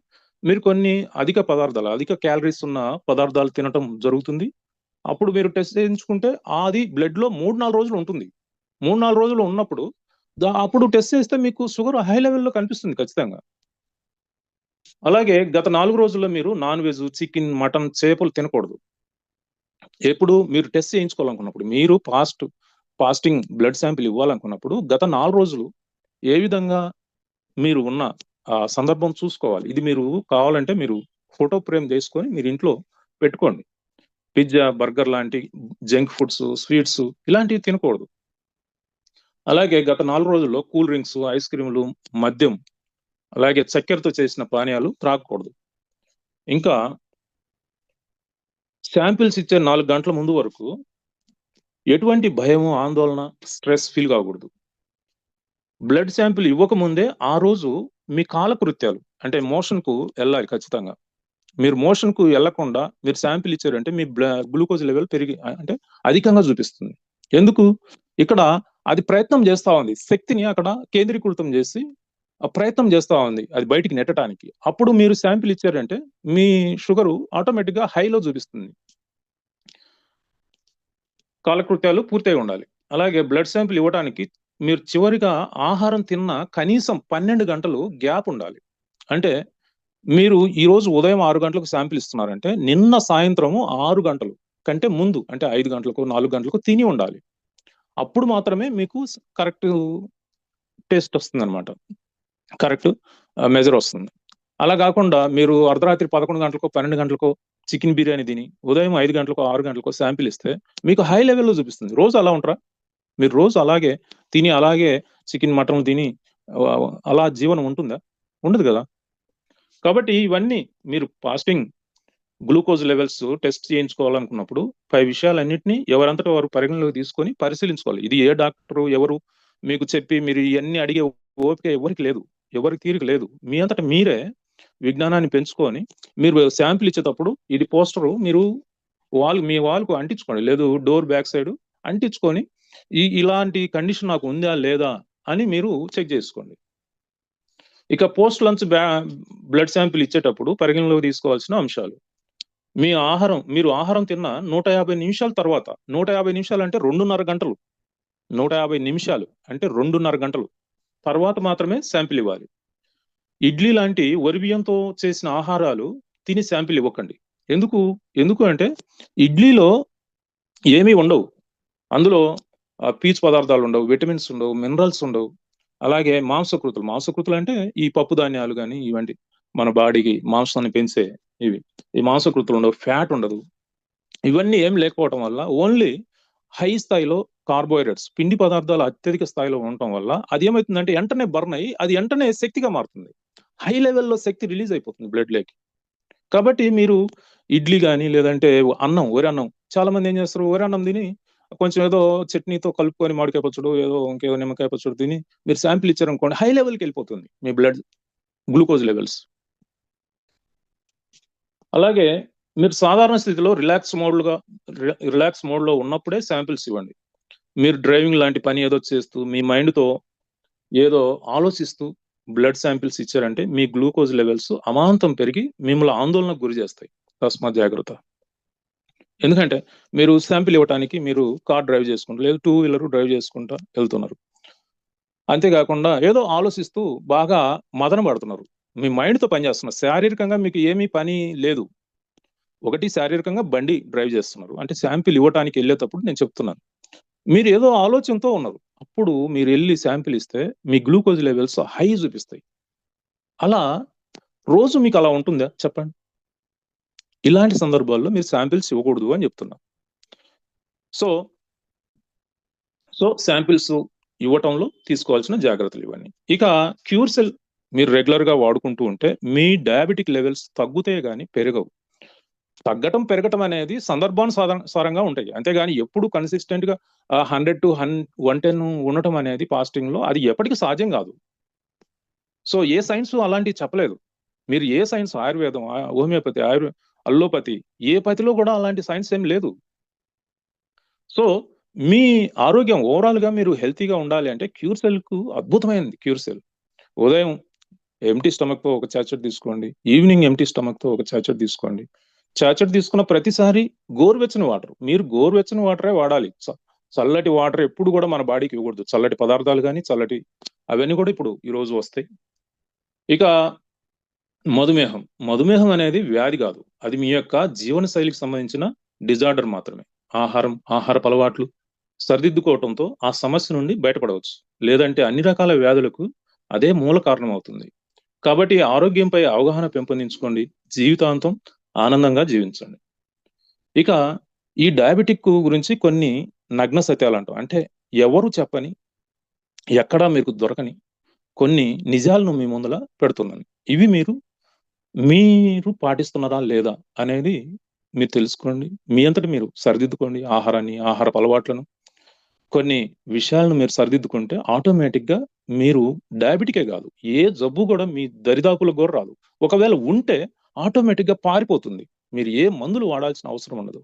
S1: మీరు కొన్ని అధిక క్యాలరీస్ ఉన్న పదార్థాలు తినటం జరుగుతుంది. అప్పుడు మీరు టెస్ట్ చేయించుకుంటే అది బ్లడ్‌లో 3, 4 రోజులు ఉంటుంది. 3, 4 రోజులు ఉన్నప్పుడు అప్పుడు టెస్ట్ చేస్తే మీకు షుగర్ హై లెవెల్‌లో కనిపిస్తుంది ఖచ్చితంగా. అలాగే గత 4 రోజుల్లో మీరు నాన్ వెజ్, చికెన్, మటన్, చేపలు తినకూడదు. ఎప్పుడు మీరు టెస్ట్ చేయించుకోవాలనుకున్నప్పుడు, మీరు ఫాస్టింగ్ బ్లడ్ శాంపిల్ ఇవ్వాలనుకున్నప్పుడు గత 4 రోజులు ఏ విధంగా మీరు ఉన్న సందర్భం చూసుకోవాలి. ఇది మీరు కావాలంటే మీరు ఫోటో ఫ్రేమ్ చేసుకొని మీరు ఇంట్లో పెట్టుకోండి. పిజ్జా, బర్గర్ లాంటి జంక్ ఫుడ్స్, స్వీట్స్ ఇలాంటివి తినకూడదు. అలాగే గత 4 రోజుల్లో కూల్ డ్రింక్స్, ఐస్ క్రీములు, మద్యం, అలాగే చక్కెరతో చేసిన పానీయాలు త్రాగకూడదు. ఇంకా శాంపిల్స్ ఇచ్చే 4 గంటల ముందు వరకు ఎటువంటి భయము, ఆందోళన, స్ట్రెస్ ఫీల్ కాకూడదు. బ్లడ్ శాంపిల్ ఇవ్వకముందే ఆ రోజు మీ కాలకృత్యాలు అంటే మోషన్‌కు ఎళ్ళాలి ఖచ్చితంగా. మీరు మోషన్‌కు ఎళ్ళకుండా మీరు శాంపిల్ ఇచ్చారంటే మీ గ్లూకోజ్ లెవెల్ అంటే అధికంగా చూపిస్తుంది. ఎందుకు? ఇక్కడ అది ప్రయత్నం చేస్తా ఉంది. శక్తిని అక్కడ కేంద్రీకృతం చేసి ప్రయత్నం చేస్తా ఉంది. అది బయటికి నెట్టటానికి. అప్పుడు మీరు శాంపిల్ ఇచ్చారంటే మీ షుగరు ఆటోమేటిక్‌గా హైలో చూపిస్తుంది. కాలకృత్యాలు పూర్తయి ఉండాలి. అలాగే బ్లడ్ శాంపిల్ ఇవ్వటానికి మీరు చివరిగా ఆహారం తిన్న కనీసం 12 గంటలు గ్యాప్ ఉండాలి. అంటే మీరు ఈరోజు ఉదయం 6 గంటలకు శాంపిల్ ఇస్తున్నారంటే నిన్న సాయంత్రము 6 గంటలు కంటే ముందు అంటే 5 గంటలకో, 4 గంటలకో తిని ఉండాలి. అప్పుడు మాత్రమే మీకు కరెక్ట్ టేస్ట్ వస్తుందన్నమాట. కరెక్ట్ మెజర్ వస్తుంది. అలా కాకుండా మీరు అర్ధరాత్రి 11 గంటలకో, 12 గంటలకో చికెన్ బిర్యానీ తిని ఉదయం 5 గంటలకో, 6 గంటలకో శాంపిల్ ఇస్తే మీకు హై లెవెల్‌లో చూపిస్తుంది. రోజు అలా ఉంటారా? మీరు రోజు అలాగే తిని అలాగే చికెన్, మటన్‌లు తిని అలా జీవనం ఉంటుందా? ఉండదు గదా! కాబట్టి ఇవన్నీ మీరు ఫాస్టింగ్ గ్లూకోజ్ లెవెల్స్ టెస్ట్ చేయించుకోవాలనుకున్నప్పుడు 5 విషయాలన్నిటిని ఎవరంతట వారు పరిగణలోకి తీసుకొని పరిశీలించుకోవాలి. ఇది ఏ డాక్టరు ఎవరు మీకు చెప్పి మీరు ఇయన్నీ అడిగే ఓపిక ఎవరికీ లేదు. ఎవరికి తీరిక లేదు. మీ అంతట మీరే విజ్ఞానాన్ని పెంచుకొని మీరు శాంపిల్ ఇచ్చేటప్పుడు ఇది పోస్టరు మీరు మీ వాల్‌కు అంటించుకోండి. లేదు డోర్ బ్యాక్ సైడ్ అంటించుకొని ఇలాంటి కండిషన్ నాకు ఉందా? లేదా? అని మీరు చెక్ చేసుకోండి. ఇక పోస్ట్ లంచ్ బ్లడ్ శాంపిల్ ఇచ్చేటప్పుడు పరిగణలోకి తీసుకోవాల్సిన అంశాలు. మీరు ఆహారం తిన్న 150 నిమిషాల తర్వాత 150 నిమిషాలంటే 2:30 గంటలు. 150 నిమిషాలు అంటే 2:30 గంటలు తర్వాత మాత్రమే శాంపిల్ ఇవ్వాలి. ఇడ్లీ లాంటి వరి బియ్యంతో చేసిన ఆహారాలు తిని శాంపిల్ ఇవ్వకండి. ఎందుకు అంటే ఇడ్లీలో ఏమీ ఉండవు. అందులో పీచు పదార్థాలు ఉండవు, విటమిన్స్ ఉండవు, మినరల్స్ ఉండవు. అలాగే మాంసకృతులు అంటే ఈ పప్పు ధాన్యాలు గాని ఇవంటి మన బాడీకి మాంసాన్ని పెంచే ఇవి. ఈ మాంసకృతులు ఉండవు, ఫ్యాట్ ఉండదు. ఇవన్నీ ఏం లేకపోవటం వల్ల ఓన్లీ హై స్థాయిలో కార్బోహైడ్రేట్స్, పిండి పదార్థాలు అత్యధిక స్థాయిలో ఉండటం వల్ల అది ఏమైతుందంటే వెంటనే బర్న్ అయ్యి అది వెంటనే శక్తిగా మారుతుంది. హై లెవెల్‌లో శక్తి రిలీజ్ అయిపోతుంది బ్లడ్‌లోకి. కాబట్టి మీరు ఇడ్లీ గాని లేదంటే వరి అన్నం చాలా మంది ఏం చేస్తారు వరి అన్నం తిని కొంచెం ఏదో చట్నీతో కలుపుకొని మామిడికాయ పచ్చడో ఏదో ఇంకేదో నిమ్మకాయ పచ్చడి తిని మీరు శాంపిల్ ఇచ్చారనుకోండి హై లెవెల్‌కి వెళ్ళిపోతుంది మీ బ్లడ్ గ్లూకోజ్ లెవెల్స్. అలాగే మీరు సాధారణ స్థితిలో రిలాక్స్ మోడ్‌లో ఉన్నప్పుడే శాంపిల్స్ ఇవ్వండి. మీరు డ్రైవింగ్ లాంటి పని ఏదో చేస్తూ మీ మైండ్‌తో ఏదో ఆలోచిస్తూ బ్లడ్ శాంపిల్స్ ఇచ్చారంటే మీ గ్లూకోజ్ లెవెల్స్ అమాంతం పెరిగి మిమ్మల్ని ఆందోళనకు గురి చేస్తాయి. తస్మాత్ జాగ్రత్త. ఎందుకంటే మీరు శాంపిల్ ఇవ్వటానికి మీరు కార్ డ్రైవ్ చేసుకుంటారు, లేదు 2 వీలర్ డ్రైవ్ చేసుకుంటా వెళ్తున్నారు. అంతేకాకుండా ఏదో ఆలోచిస్తూ బాగా మదన పడుతున్నారు. మీ మైండ్‌తో పనిచేస్తున్నారు. శారీరకంగా మీకు ఏమీ పని లేదు. ఒకటి శారీరకంగా బండి డ్రైవ్ చేస్తున్నారు. అంటే శాంపిల్ ఇవ్వటానికి ఎళ్ళేటప్పుడు నేను చెప్తున్నాను. మీరు ఏదో ఆలోచనతో ఉన్నారు. అప్పుడు మీరెళ్లి శాంపిల్ ఇస్తే మీ గ్లూకోజ్ లెవెల్స్ హై చూపిస్తాయి. అలా రోజు మీకు అలా ఉంటుందా చెప్పండి? ఇలాంటి సందర్భాల్లో మీరు శాంపిల్స్ ఇవ్వకూడదు అని చెప్తున్నా. సో, శాంపిల్స్ ఇవ్వటంలో తీసుకోవాల్సిన జాగ్రత్తలు ఇవన్నీ. ఇక క్యూర్ సెల్ మీరు రెగ్యులర్‌గా వాడుకుంటూ ఉంటే మీ డయాబెటిక్ లెవెల్స్ తగ్గుతాయే గాని పెరగవు. తగ్గటం, పెరగటం అనేది సందర్భానుసారంగా ఉంటాయి. అంతేగాని ఎప్పుడు కన్సిస్టెంట్‌గా 100-110 ఉండటం అనేది ఫాస్టింగ్‌లో అది ఎప్పటికి సాధ్యం కాదు. సో, ఏ సైన్స్ అలాంటివి చెప్పలేదు. మీరు ఏ సైన్స్ ఆయుర్వేదం, హోమియోపతి, అల్లోపతి ఏ పతిలో కూడా అలాంటి సైన్స్ ఏం లేదు. సో, మీ ఆరోగ్యం ఓవరాల్‌గా మీరు హెల్తీగా ఉండాలి అంటే క్యూర్ సెల్‌కు అద్భుతమైనది క్యూర్ సెల్. ఉదయం ఎంప్టీ స్టమక్‌తో ఒక చాచెట్ తీసుకోండి. ఈవినింగ్ ఎంప్టీ స్టమక్‌తో ఒక చాచెట్ తీసుకోండి. చాచెట్ తీసుకున్న ప్రతిసారి గోరువెచ్చని వాటర్. మీరు గోరువెచ్చని వాటరే వాడాలి. చల్లటి వాటర్ ఎప్పుడు కూడా మన బాడీకి ఇవ్వకూడదు. చల్లటి పదార్థాలు గాని, అవన్నీ కూడా ఇప్పుడు ఈ రోజు వస్తాయి. ఇక మధుమేహం. మధుమేహం అనేది వ్యాధి కాదు. అది మీ యొక్క జీవనశైలికి సంబంధించిన డిజార్డర్ మాత్రమే. ఆహారపు అలవాట్లు సరిదిద్దుకోవటంతో ఆ సమస్య నుండి బయటపడవచ్చు. లేదంటే అన్ని రకాల వ్యాధులకు అదే మూల కారణమవుతుంది. కాబట్టి ఆరోగ్యంపై అవగాహన పెంపొందించుకోండి. జీవితాంతం ఆనందంగా జీవించండి. ఇక ఈ డయాబెటిక్ గురించి కొన్ని నగ్న సత్యాలంటాం. అంటే ఎవరు చెప్పని, ఎక్కడా మీకు దొరకని కొన్ని నిజాలను మీ ముందల పెడుతున్నాను. ఇవి మీరు పాటిస్తున్నారా లేదా అనేది మీరు తెలుసుకోండి. మీ అంతట మీరు సరిదిద్దుకోండి ఆహారాన్ని, ఆహారపు అలవాట్లను. కొన్ని విషయాలను మీరు సరిదిద్దుకుంటే ఆటోమేటిక్‌గా మీరు డయాబెటికే గాదు, ఏ జబ్బు గూడా మీ దరిదాపులకు గూడా రాదు. ఒకవేళ ఉంటే ఆటోమేటిక్‌గా పారిపోతుంది. మీరు ఏ మందులు వాడాల్సిన అవసరం ఉండదు.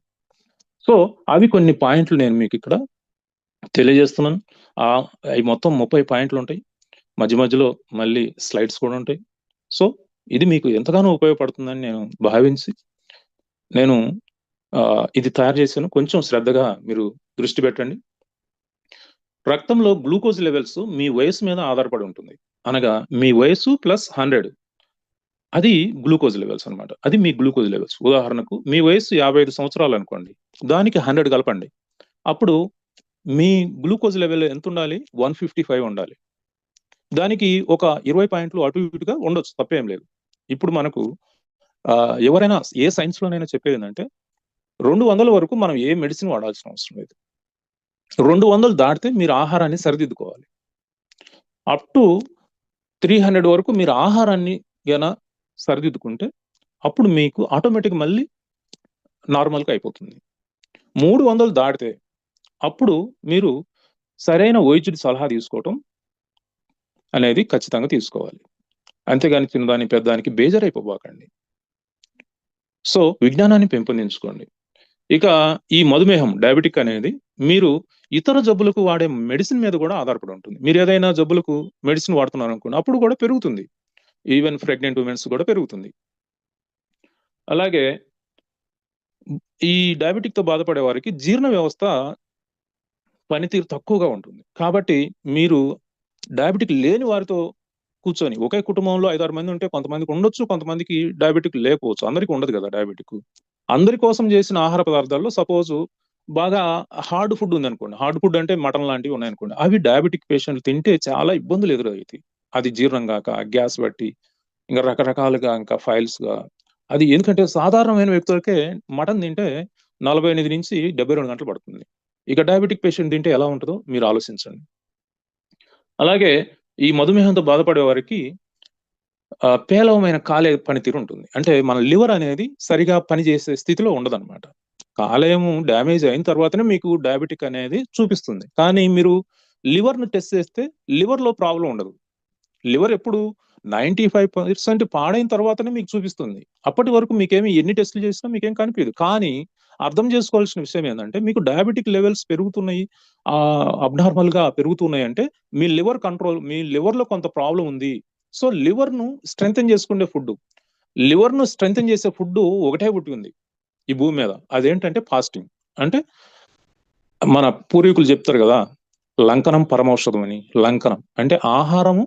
S1: సో, అవి కొన్ని పాయింట్లు నేను మీకిక్కడ తెలియజేస్తున్నాను. అయి మొత్తం 30 పాయింట్లుంటాయి. మధ్య మధ్యలో మళ్ళీ స్లైడ్స్ కూడా ఉంటాయి. సో, ఇది మీకు ఎంతగానో ఉపయోగపడుతుందని నేను భావించి, నేను ఇది తయారు చేశాను. కొంచెం శ్రద్ధగా మీరు దృష్టి పెట్టండి. రక్తంలో గ్లూకోజ్ లెవెల్స్ మీ వయస్సు మీద ఆధారపడి ఉంటుంది. అనగా మీ వయస్సు ప్లస్ 100 అది గ్లూకోజ్ లెవెల్స్ అన్నమాట. అది మీ గ్లూకోజ్ లెవెల్స్. ఉదాహరణకు మీ వయస్సు 55 సంవత్సరాలనుకోండి. దానికి 100 కలపండి. అప్పుడు మీ గ్లూకోజ్ లెవెల్ ఎంతుండాలి? 155 ఉండాలి. దానికి ఒక 20 పాయింట్లు అటు ఇటుగా ఉండొచ్చు. తప్పేం లేదు. ఇప్పుడు మనకు ఎవరైనా ఏ సైన్స్‌లోనైనా చెప్పేదేంటంటే 200 వరకు మనం ఏ మెడిసిన్ వాడాల్సిన అవసరం లేదు. 200 దాటితే మీరు ఆహారాన్ని సరిదిద్దుకోవాలి. అప్ టు 300 వరకు మీరు ఆహారాన్ని సరిదిద్దుకుంటే అప్పుడు మీకు ఆటోమేటిక్ మళ్ళీ నార్మల్‌గా అయిపోతుంది. 300 దాటితే అప్పుడు మీరు సరైన వైద్యుడి సలహా తీసుకోవటం అనేది ఖచ్చితంగా తీసుకోవాలి. అంతేగాని చిన్నదానికి, పెద్దదానికి బేజారైపోబాకండి. సో, విజ్ఞానాన్ని పెంపొందించుకోండి. ఇక ఈ మధుమేహం, డయాబెటిక్ అనేది మీరు ఇతర జబ్బులకు వాడే మెడిసిన్ మీద కూడా ఆధారపడి ఉంటుంది. మీరేదైనా జబ్బులకు మెడిసిన్ వాడుతున్నారనుకోండి, అప్పుడు కూడా పెరుగుతుంది. ఈవెన్ ప్రెగ్నెంట్ వుమెన్స్ కూడా పెరుగుతుంది. అలాగే ఈ డయాబెటిక్‌తో బాధపడే వారికి జీర్ణ వ్యవస్థ పనితీరు తక్కువగా ఉంటుంది. కాబట్టి మీరు డయాబెటిక్ లేని వారితో కూర్చొని ఒకే కుటుంబంలో 5, 6 మంది ఉంటే కొంతమందికి ఉండొచ్చు, కొంతమందికి డయాబెటిక్ లేకపోవచ్చు. అందరికి ఉండదు కదా డయాబెటిక్. అందరి కోసం చేసిన ఆహార పదార్థాల్లో సపోజు బాగా హార్డ్ ఫుడ్ ఉందనుకోండి. హార్డ్ ఫుడ్ అంటే మటన్ లాంటివి ఉన్నాయనుకోండి. అవి డయాబెటిక్ పేషెంట్లు తింటే చాలా ఇబ్బందులు ఎదురవుతాయి. అది జీర్ణం గాక, గ్యాస్ బట్టి, ఇంకా రకరకాలుగా ఇంకా ఫైల్స్‌గా అది ఎందుకంటే సాధారణమైన వ్యక్తులకే మటన్ తింటే 48-72 గంటలు పడుతుంది. ఇక డయాబెటిక్ పేషెంట్ తింటే ఎలా ఉంటదో మీరు ఆలోచించండి. అలాగే ఈ మధుమేహంతో బాధపడే వారికి పేలవమైన కాలేయ పనితీరు ఉంటుంది. అంటే మన లివర్ అనేది సరిగా పనిచేసే స్థితిలో ఉండదన్నమాట. కాలేయము డ్యామేజ్ అయిన తర్వాతనే మీకు డయాబెటిక్ అనేది చూపిస్తుంది. కానీ మీరు లివర్‌ని టెస్ట్ చేస్తే లివర్‌లో ప్రాబ్లమ్ ఉండదు. లివర్ ఎప్పుడు 95% పాడైన తర్వాతనే మీకు చూపిస్తుంది. అప్పటి వరకు మీకేమి ఎన్ని టెస్ట్‌లు చేసినా మీకేం కనిపియదు. కానీ అర్థం చేసుకోవాల్సిన విషయం ఏందంటే మీకు డయాబెటిక్ లెవెల్స్ పెరుగుతున్నాయి, అబ్నార్మల్‌గా పెరుగుతున్నాయంటే మీ లివర్‌లో కొంత ప్రాబ్లమ్ ఉంది. సో, లివర్‌ను స్ట్రెంథెన్ చేసుకునే ఫుడ్డు. లివర్‌ను స్ట్రెంథెన్ చేసే ఫుడ్డు ఒకటే ఉంది. ఈ భూమి మీద. అదేంటంటే ఫాస్టింగ్. అంటే మన పూర్వీకులు చెప్తారు కదా, లంకనం పరమౌషధం అని. లంకనం అంటే ఆహారము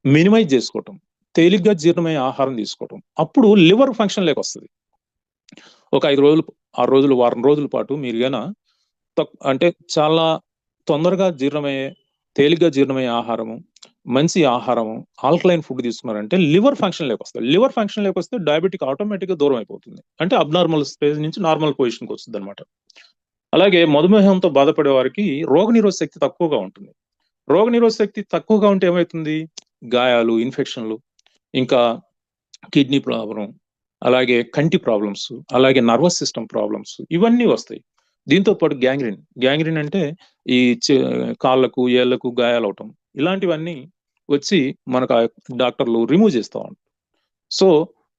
S1: మినిమైజ్ చేసుకోవటం, తేలిగ్గా జీర్ణమయ్యే ఆహారం తీసుకోవటం. అప్పుడు లివర్ ఫంక్షన్ లేకొస్తుంది. ఒక 5 రోజులు, 6 రోజులు, వారం రోజుల పాటు మీరు గన అంటే చాలా తొందరగా జీర్ణమయ్యే, తేలిగ్గా జీర్ణమయ్యే ఆహారము, మంచి ఆహారము, ఆల్కలైన్ ఫుడ్ తీసుకున్నారంటే లివర్ ఫంక్షన్ లేకొస్తుంది. లివర్ ఫంక్షన్ లేకొస్తే డయాబెటిక్ ఆటోమేటిక్గా దూరం అయిపోతుంది. అంటే అబ్నార్మల్ స్టేజ్ నుంచి నార్మల్ పొజిషన్కి వస్తుంది అనమాట. అలాగే మధుమేహంతో బాధపడే వారికి రోగనిరోధక శక్తి తక్కువగా ఉంటుంది. రోగనిరోధక శక్తి తక్కువగా ఉంటే ఏమవుతుంది? గాయాలు, ఇన్ఫెక్షన్లు, ఇంకా కిడ్నీ ప్రాబ్లం, అలాగే కంటి ప్రాబ్లమ్స్, అలాగే నర్వస్ సిస్టమ్ ప్రాబ్లమ్స్, ఇవన్నీ వస్తాయి. దీంతో పాటు గ్యాంగ్రీన్ అంటే ఈ కాళ్ళకు, ఏళ్లకు గాయాలు అవటం, ఇలాంటివన్నీ వచ్చి మనకు డాక్టర్లు రిమూవ్ చేస్తూ ఉంటారు. సో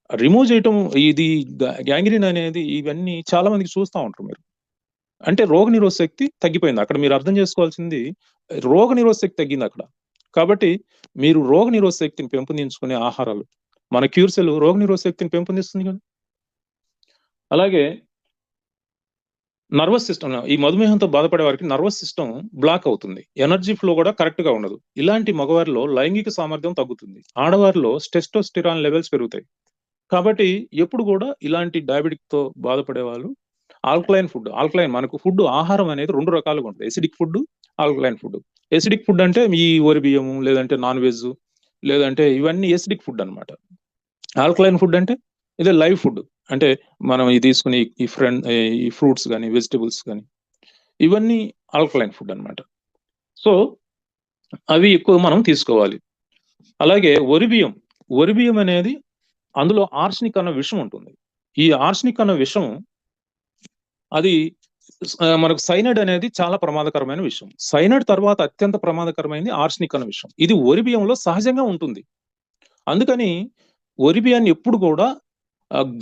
S1: రిమూవ్ చేయటం, ఇది గ్యాంగ్రీన్ అనేది, ఇవన్నీ చాలా మందికి చూస్తూ ఉంటారు మీరు. అంటే రోగనిరోధక శక్తి తగ్గిపోయింది. అక్కడ మీరు అర్థం చేసుకోవాల్సింది, రోగనిరోధక శక్తి తగ్గింది అక్కడ. కాబట్టి మీరు రోగనిరోధక శక్తిని పెంపొందించుకునే ఆహారాలు, మన క్యూర్సెల్ రోగనిరోధక శక్తిని పెంపొందిస్తుంది కదా. అలాగే నర్వస్ సిస్టమ్, ఈ మధుమేహంతో బాధపడే వారికి నర్వస్ సిస్టమ్ బ్లాక్ అవుతుంది, ఎనర్జీ ఫ్లో కూడా కరెక్ట్ గా ఉండదు. ఇలాంటి మగవారిలో లైంగిక సామర్థ్యం తగ్గుతుంది, ఆడవారిలో టెస్టోస్టెరాన్ లెవెల్స్ పెరుగుతాయి. కాబట్టి ఎప్పుడు కూడా ఇలాంటి డయాబెటిక్ తో బాధపడే వాళ్ళు ఆల్కలైన్ మనకు ఫుడ్, ఆహారం అనేది 2 రకాలుగా ఉంటుంది, acidic food, alkaline food. Acidic food అంటే ఈ వరి బియ్యము, లేదంటే నాన్ వెజ్, లేదంటే ఇవన్నీ ఎసిడిక్ ఫుడ్ అనమాట. ఆల్కలైన్ ఫుడ్ అంటే ఇదే లైవ్ ఫుడ్, అంటే మనం ఇది తీసుకుని ఈ ఫ్రూట్స్ కానీ, వెజిటబుల్స్ కానీ, ఇవన్నీ ఆల్కలైన్ ఫుడ్ అనమాట. సో అవి ఎక్కువ మనం తీసుకోవాలి. అలాగే వరి బియ్యం అనేది, అందులో ఆర్సనిక్ అన్న విషం ఉంటుంది. ఈ ఆర్సనిక్ అన్న విషం, అది మనకు సైనైడ్ అనేది చాలా ప్రమాదకరమైన విషయం. సైనైడ్ తర్వాత అత్యంత ప్రమాదకరమైనది ఆర్సనిక్ అన్న విషయం. ఇది వరి బియ్యంలో సహజంగా ఉంటుంది. అందుకని వరి బియ్యాన్ని ఎప్పుడు కూడా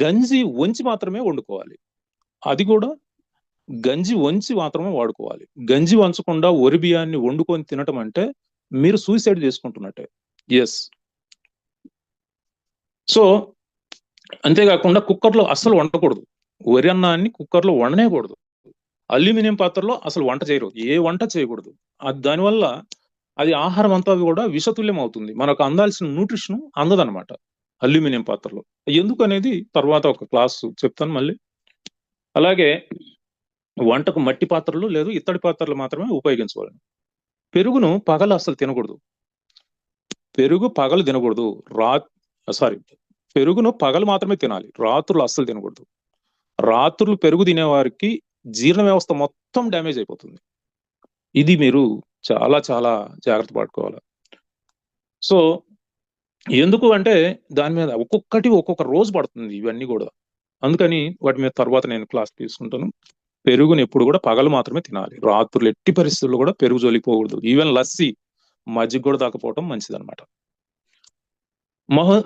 S1: గంజి వంచి మాత్రమే వండుకోవాలి. అది కూడా గంజి వంచి మాత్రమే వాడుకోవాలి. గంజి వంచకుండా వరి బియ్యాన్ని వండుకొని తినటం అంటే మీరు సూసైడ్ చేసుకుంటున్నట్టే. ఎస్. సో అంతేకాకుండా కుక్కర్లో అస్సలు వండకూడదు. వరి అన్నాన్ని కుక్కర్లో వండనేకూడదు. అల్యూమినియం పాత్రలో అసలు వంట చేయరు, ఏ వంట చేయకూడదు. దానివల్ల అది ఆహారం అంతా కూడా విషతుల్యం అవుతుంది, మనకు అందాల్సిన న్యూట్రిషన్ అందదనమాట అల్యూమినియం పాత్రలో. ఎందుకు అనేది తర్వాత ఒక క్లాసు చెప్తాను మళ్ళీ. అలాగే వంటకు మట్టి పాత్రలు లేదు ఇత్తడి పాత్రలు మాత్రమే ఉపయోగించుకోవాలి. పెరుగును పగలు అసలు తినకూడదు. పెరుగును పగలు మాత్రమే తినాలి, రాత్రులు అస్సలు తినకూడదు. రాత్రులు పెరుగు తినేవారికి జీర్ణ వ్యవస్థ మొత్తం డ్యామేజ్ అయిపోతుంది. ఇది మీరు చాలా చాలా జాగ్రత్త పడుకోవాలి. సో ఎందుకు అంటే దాని మీద ఒక్కొక్కటి ఒక్కొక్క రోజు పడుతుంది ఇవన్నీ కూడా. అందుకని వాటి మీద తర్వాత నేను క్లాస్ తీసుకుంటాను. పెరుగుని ఎప్పుడు కూడా పగలు మాత్రమే తినాలి, రాత్రులు ఎట్టి పరిస్థితుల్లో కూడా పెరుగు జోలిపోకూడదు. ఈవెన్ లస్సీ, మజ్జిగ కూడా తాకపోవడం మంచిది అనమాట.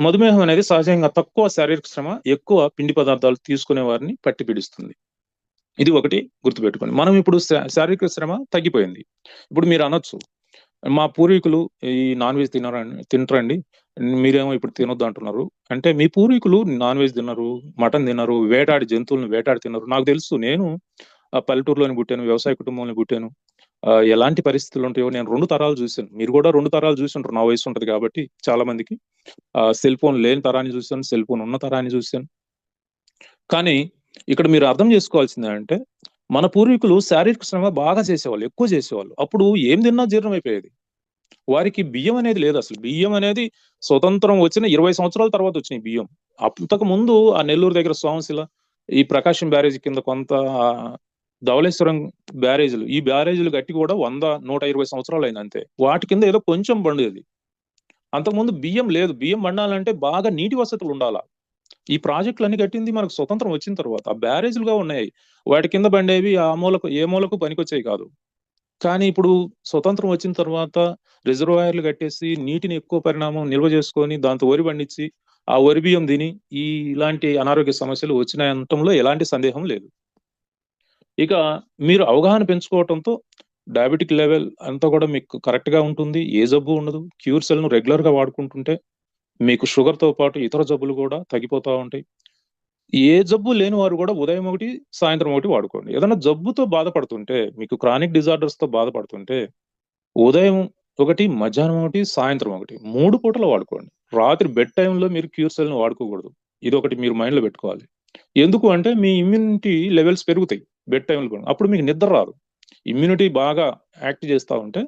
S1: మధుమేహం అనేది సహజంగా తక్కువ శారీరక శ్రమ, ఎక్కువ పిండి పదార్థాలు తీసుకునే వారిని పట్టి పీడిస్తుంది. ఇది ఒకటి గుర్తుపెట్టుకోండి. మనం ఇప్పుడు శారీరక శ్రమ తగ్గిపోయింది. ఇప్పుడు మీరు అనొచ్చు, మా పూర్వీకులు ఈ నాన్ వెజ్ తినరండి, మీరేమో ఇప్పుడు తినొద్దు అంటున్నారు. అంటే మీ పూర్వీకులు నాన్ వెజ్ తిన్నారు, మటన్ తిన్నారు, వేటాడి జంతువులను వేటాడి తిన్నారు. నాకు తెలుసు, నేను పల్లెటూరులోని పుట్టాను, వ్యవసాయ కుటుంబంలో పుట్టాను. ఎలాంటి పరిస్థితులు ఉంటాయో నేను 2 తరాలు చూశాను. మీరు కూడా 2 తరాలు చూసి ఉంటారు, నా వయసు ఉంటది కాబట్టి చాలా మందికి. సెల్ ఫోన్ లేని తరాన్ని చూశాను, సెల్ ఫోన్ ఉన్న తరాన్ని చూశాను. కానీ ఇక్కడ మీరు అర్థం చేసుకోవాల్సింది అంటే, మన పూర్వీకులు శారీరక శ్రమ బాగా చేసేవాళ్ళు, ఎక్కువ చేసేవాళ్ళు. అప్పుడు ఏం తిన్నా జీర్ణం అయిపోయేది. వారికి బియ్యం అనేది లేదు అసలు. బియ్యం అనేది స్వతంత్రం వచ్చిన 20 సంవత్సరాల తర్వాత వచ్చినాయి బియ్యం. అంతకు ముందు ఆ నెల్లూరు దగ్గర సోమశిల, ఈ ప్రకాశం బ్యారేజ్ కింద కొంత ధవళేశ్వరం బ్యారేజీలు, ఈ బ్యారేజీలు గట్టి కూడా 100-120 సంవత్సరాలు అయింది అంతే. వాటి కింద ఏదో కొంచెం బండేది. అంతకుముందు బియ్యం లేదు. బియ్యం బండాలంటే బాగా నీటి వసతులు ఉండాలా. ఈ ప్రాజెక్టులన్నీ కట్టింది మనకు స్వతంత్రం వచ్చిన తర్వాత. ఆ బ్యారేజీలుగా ఉన్నాయి, వాటి కింద బండేవి ఏ మూలకు పనికొచ్చేవి కాదు. కానీ ఇప్పుడు స్వతంత్రం వచ్చిన తర్వాత రిజర్వాయర్లు కట్టేసి నీటిని ఎక్కువ పరిణామం నిల్వ చేసుకొని దాంతో వరి పండించి ఆ వరి బియ్యం తిని ఇలాంటి అనారోగ్య సమస్యలు వచ్చినాయంటంలో ఎలాంటి సందేహం లేదు. ఇక మీరు అవగాహన పెంచుకోవడంతో డయాబెటిక్ లెవెల్ అంతా కూడా మీకు కరెక్ట్ గా ఉంటుంది, ఏ జబ్బు ఉండదు. క్యూర్ సెల్ ను రెగ్యులర్ గా వాడుకుంటుంటే మీకు షుగర్ తో పాటు ఇతర జబ్బులు కూడా తగ్గిపోతూ ఉంటాయి. ఏ జబ్బు లేని వారు కూడా ఉదయం ఒకటి సాయంత్రం ఒకటి వాడుకోండి. ఏదైనా జబ్బుతో బాధపడుతుంటే, మీకు క్రానిక్ డిజార్డర్స్ తో బాధపడుతుంటే ఉదయం ఒకటి, మధ్యాహ్నం ఒకటి, సాయంత్రం ఒకటి 3 పూటలు వాడుకోండి. రాత్రి బెడ్ టైమ్‌లో మీరు క్యూర్సెల్‌ని వాడుకోకూడదు. ఇదొకటి మీరు మైండ్‌లో పెట్టుకోవాలి. ఎందుకు అంటే మీ ఇమ్యూనిటీ లెవెల్స్ పెరుగుతాయి బెడ్ టైమ్‌లో కూడా. అప్పుడు మీకు నిద్ర రాదు. ఇమ్యూనిటీ బాగా యాక్ట్ చేస్తా ఉంటే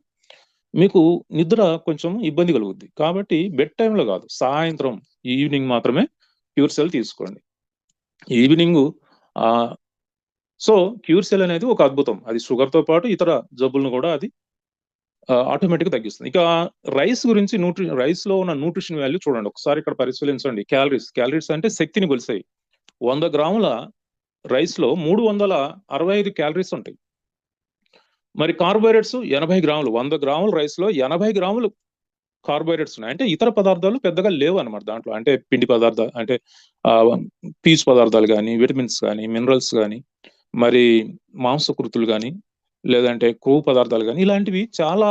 S1: మీకు నిద్ర కొంచెం ఇబ్బంది కలుగుద్ది. కాబట్టి బెడ్ టైమ్‌లో కాదు, సాయంత్రం ఈవినింగ్ మాత్రమే క్యూర్సెల్ తీసుకోండి. ఈవినింగు ఆహ్, సో క్యూర్సెల్ అనేది ఒక అద్భుతం. అది షుగర్‌తో పాటు ఇతర జబ్బులను కూడా అది ఆటోమేటిక్‌గా తగ్గిస్తుంది. ఇక రైస్ గురించి రైస్‌లో ఉన్న న్యూట్రిషన్ వాల్యూ చూడండి. ఒకసారి ఇక్కడ పరిశీలించండి. క్యాలరీస్ అంటే శక్తిని కొలిసాయి. 100 గ్రాముల రైస్‌లో 365 క్యాలరీస్ ఉంటాయి. మరి కార్బోహైడ్రేట్స్ 80 గ్రాములు. 100 గ్రాముల రైస్‌లో 80 గ్రాములు కార్బోహైడ్రేట్స్ ఉన్నాయి. అంటే ఇతర పదార్థాలు పెద్దగా లేవన్నమాట దాంట్లో. అంటే పిండి పదార్థాలు అంటే ఆహ్, పీచు పదార్థాలు గాని, విటమిన్స్ గాని, మినరల్స్ గాని, మరి మాంసకృతులు గాని, లేదంటే కొవ్వు పదార్థాలు గాని ఇలాంటివి చాలా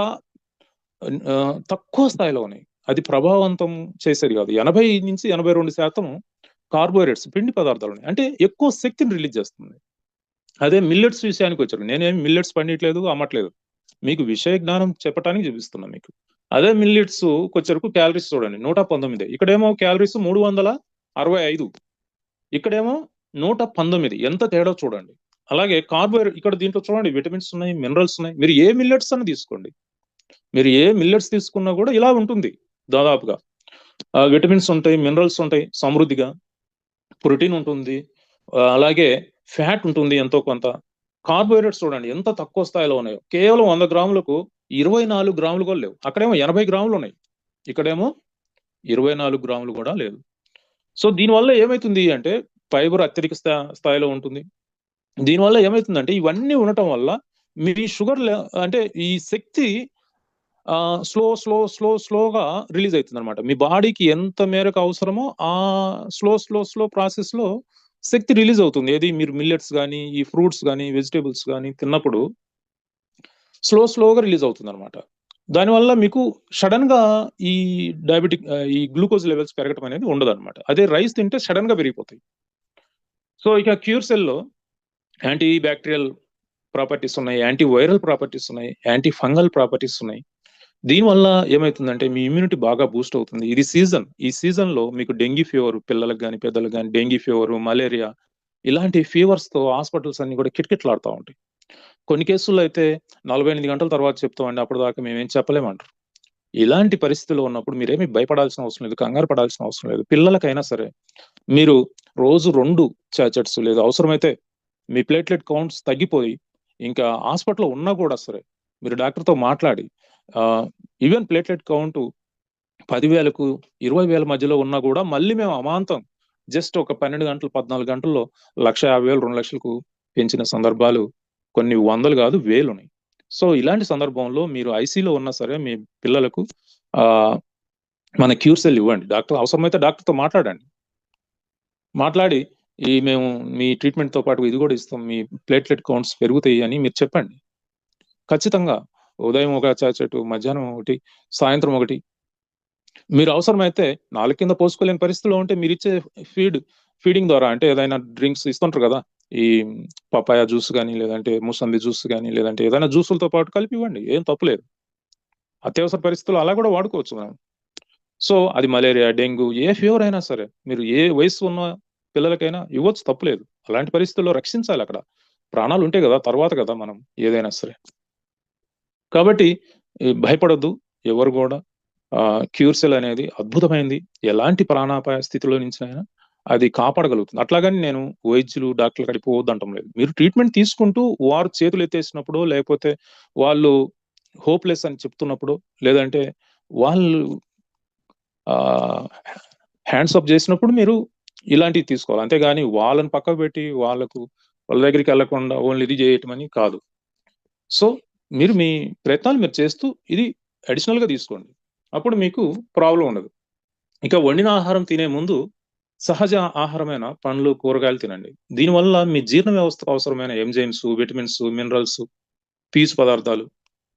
S1: తక్కువ స్థాయిలో ఉన్నాయి. అది ప్రభావవంతం చేసేది కాదు. 80-82% కార్బోహైడ్రేట్స్ పిండి పదార్థాలున్నాయి. అంటే ఎక్కువ శక్తిని రిలీజ్ చేస్తుంది. అదే మిల్లెట్స్ విషయానికొచ్చారు. నేనేమి మిల్లెట్స్ పండియట్లేదు, అమ్మట్లేదు. మీకు విషయ జ్ఞానం చెప్పటానికి చూపిస్తున్నా మీకు. అదే మిల్లెట్స్‌కొచ్చేవరకు క్యాలరీస్ చూడండి 119. ఇక్కడేమో క్యాలరీస్ 365. ఇక్కడేమో 119. ఎంత తేడా చూడండి. అలాగే ఇక్కడ దీంట్లో చూడండి విటమిన్స్ ఉన్నాయి, మినరల్స్ ఉన్నాయి. మీరు ఏ మిల్లెట్స్ అన్నా తీసుకోండి. మీరు ఏ మిల్లెట్స్ తీసుకున్నా కూడా ఇలా ఉంటుంది దాదాపుగా. విటమిన్స్ ఉంటాయి, మినరల్స్ ఉంటాయి సమృద్ధిగా. ప్రోటీన్ ఉంటుంది. అలాగే ఫ్యాట్ ఉంటుంది ఎంతో కొంత. కార్బోహైడ్రేట్స్ చూడండి ఎంత తక్కువ స్థాయిలో ఉన్నాయో. కేవలం 100 గ్రాములకు 24 గ్రాములు కూడా లేవు. అక్కడేమో 80 గ్రాములు ఉన్నాయి. ఇక్కడేమో 24 గ్రాములు కూడా లేదు. సో దీనివల్ల ఏమైతుంది అంటే ఫైబర్ అత్యధిక స్థాయిలో ఉంటుంది. దీనివల్ల ఏమైతుందంటే ఇవన్నీ ఉండటం వల్ల మీ షుగర్ అంటే ఈ శక్తి స్లోగా రిలీజ్ అవుతుందన్నమాట. మీ బాడీకి ఎంత మేరకు అవసరమో ఆ స్లో ప్రాసెస్‌లో శక్తి రిలీజ్ అవుతుంది. ఏది మీరు మిల్లెట్స్ గాని, ఈ ఫ్రూట్స్ గాని, వెజిటబుల్స్ గాని తిన్నప్పుడు స్లోగా రిలీజ్ అవుతుందన్నమాట. దానివల్ల మీకు సడెన్‌గా ఈ ఈ గ్లూకోజ్ లెవెల్స్ పెరగటం అనేది ఉండదన్నమాట. అదే రైస్ తింటే సడెన్‌గా పెరిగిపోతాయి. సో ఇక క్యూర్ సెల్‌లో యాంటీ బ్యాక్టీరియల్ ప్రాపర్టీస్ ఉన్నాయి, యాంటీ వైరల్ ప్రాపర్టీస్ ఉన్నాయి, యాంటీ ఫంగల్ ప్రాపర్టీస్ ఉన్నాయి. దీనివల్ల ఏమైతుందంటే మీ ఇమ్యూనిటీ బాగా బూస్ట్ అవుతుంది. ఇది సీజన్. ఈ సీజన్‌లో మీకు డెంగీ ఫీవర్ పిల్లలకు గాని, పెద్దలకు గాని డెంగీ ఫీవర్, మలేరియా ఇలాంటి ఫీవర్స్‌తో హాస్పిటల్స్ అన్నీ కూడా కిటకిటలాడుతా ఉంటాయి. కొన్ని కేసుల్లో అయితే 48 గంటల తర్వాత చెప్తామండి. అప్పటిదాకా మేమేం చెప్పలేమంటారు. ఇలాంటి పరిస్థితుల్లో ఉన్నప్పుడు మీరేమి భయపడాల్సిన అవసరం లేదు. కంగారు పడాల్సిన అవసరం లేదు. పిల్లలకైనా సరే మీరు రోజు 2 చాచెట్స్ లేదా అవసరమైతే మీ ప్లేట్లెట్ కౌంట్స్ తగ్గిపోయి ఇంకా హాస్పిటల్‌లో ఉన్నా కూడా సరే మీరు డాక్టర్‌తో మాట్లాడి ఈవెన్ ప్లేట్లెట్ కౌంట్ 10,000కు 20,000 మధ్యలో ఉన్నా కూడా మళ్ళీ మేము అమాంతం జస్ట్ ఒక 12 గంటలు, 14 గంటల్లో 1,50,000, 2,00,000కు పెంచిన సందర్భాలు కొన్ని వందలు కాదు వేలున్నాయి. సో ఇలాంటి సందర్భంలో మీరు ఐసీయూలో ఉన్నా సరే మీ పిల్లలకు ఆహ్, మన క్యూర్ సెల్ ఇవ్వండి. అవసరమైతే డాక్టర్‌తో మాట్లాడండి. మాట్లాడి మేము మీ ట్రీట్మెంట్‌తో పాటు ఇది కూడా ఇస్తాం. మీ ప్లేట్లెట్ కౌంట్స్ పెరుగుతాయి అని మీరు చెప్పండి. ఖచ్చితంగా ఉదయం ఒక చాచెటు, మధ్యాహ్నం ఒకటి, సాయంత్రం ఒకటి. మీరు అవసరమైతే నాలుక కింద పోసుకోలేని పరిస్థితిలో ఉంటే మీరిచ్చే ఫీడింగ్ ద్వారా అంటే ఏదైనా డ్రింక్స్ ఇస్తుంటారు కదా! ఈ పపాయ జ్యూస్ గాని, లేదంటే మూసంబి జ్యూస్ గాని, లేదంటే ఏదైనా జ్యూసులతో పాటు కలిపి ఇవ్వండి. ఏం తప్పులేదు. అత్యవసర పరిస్థితుల్లో అలా కూడా వాడుకోవచ్చు మనం. సో అది మలేరియా, డెంగ్యూ ఏ ఫీవర్ అయినా సరే మీరు ఏ వయస్సు ఉన్న పిల్లలకైనా ఇవ్వచ్చు తప్పులేదు. అలాంటి పరిస్థితుల్లో రక్షించాలక్కడ. ప్రాణాలుంటాయి గదా! తర్వాత కదా మనం ఏదైనా సరే. కాబట్టి భయపడొద్దు ఎవరు గూడా. క్యూర్ సెల్ అనేది అద్భుతమైనది. ఎలాంటి ప్రాణాపాయ స్థితిలో నుంచైనా అది కాపాడగలుగుతుంది. అట్లాగని నేను వైద్యులు, డాక్టర్ల కాడికి పోవద్దంటం లేదు. మీరు ట్రీట్మెంట్ తీసుకుంటూ వారు చేతులెత్తేసినప్పుడో, లేకపోతే వాళ్ళు హోప్‌లెస్ అని చెప్తున్నప్పుడో, లేదంటే వాళ్ళు ఆహ్, హ్యాండ్స్ అప్ జేసినప్పుడు మీరు ఇలాంటివి తీసుకోవాలి. అంతేగాని వాళ్ళని పక్కకు పెట్టి వాళ్ళ దగ్గరికెళ్ళకుండా ఓన్లీ ఇది జేయటమని కాదు. సో, మీరు మీ ప్రయత్నాలు మీరు చేస్తూ ఇది అడిషనల్‌గా తీసుకోండి. అప్పుడు మీకు ప్రాబ్లమ్ ఉండదు. ఇక వండిన ఆహారం తినే ముందు సహజ ఆహారమైన పండ్లు, కూరగాయలు తినండి. దీనివల్ల మీ జీర్ణ వ్యవస్థకు అవసరమైన ఎంజైమ్స్, విటమిన్స్, మినరల్స్, పీచు పదార్థాలు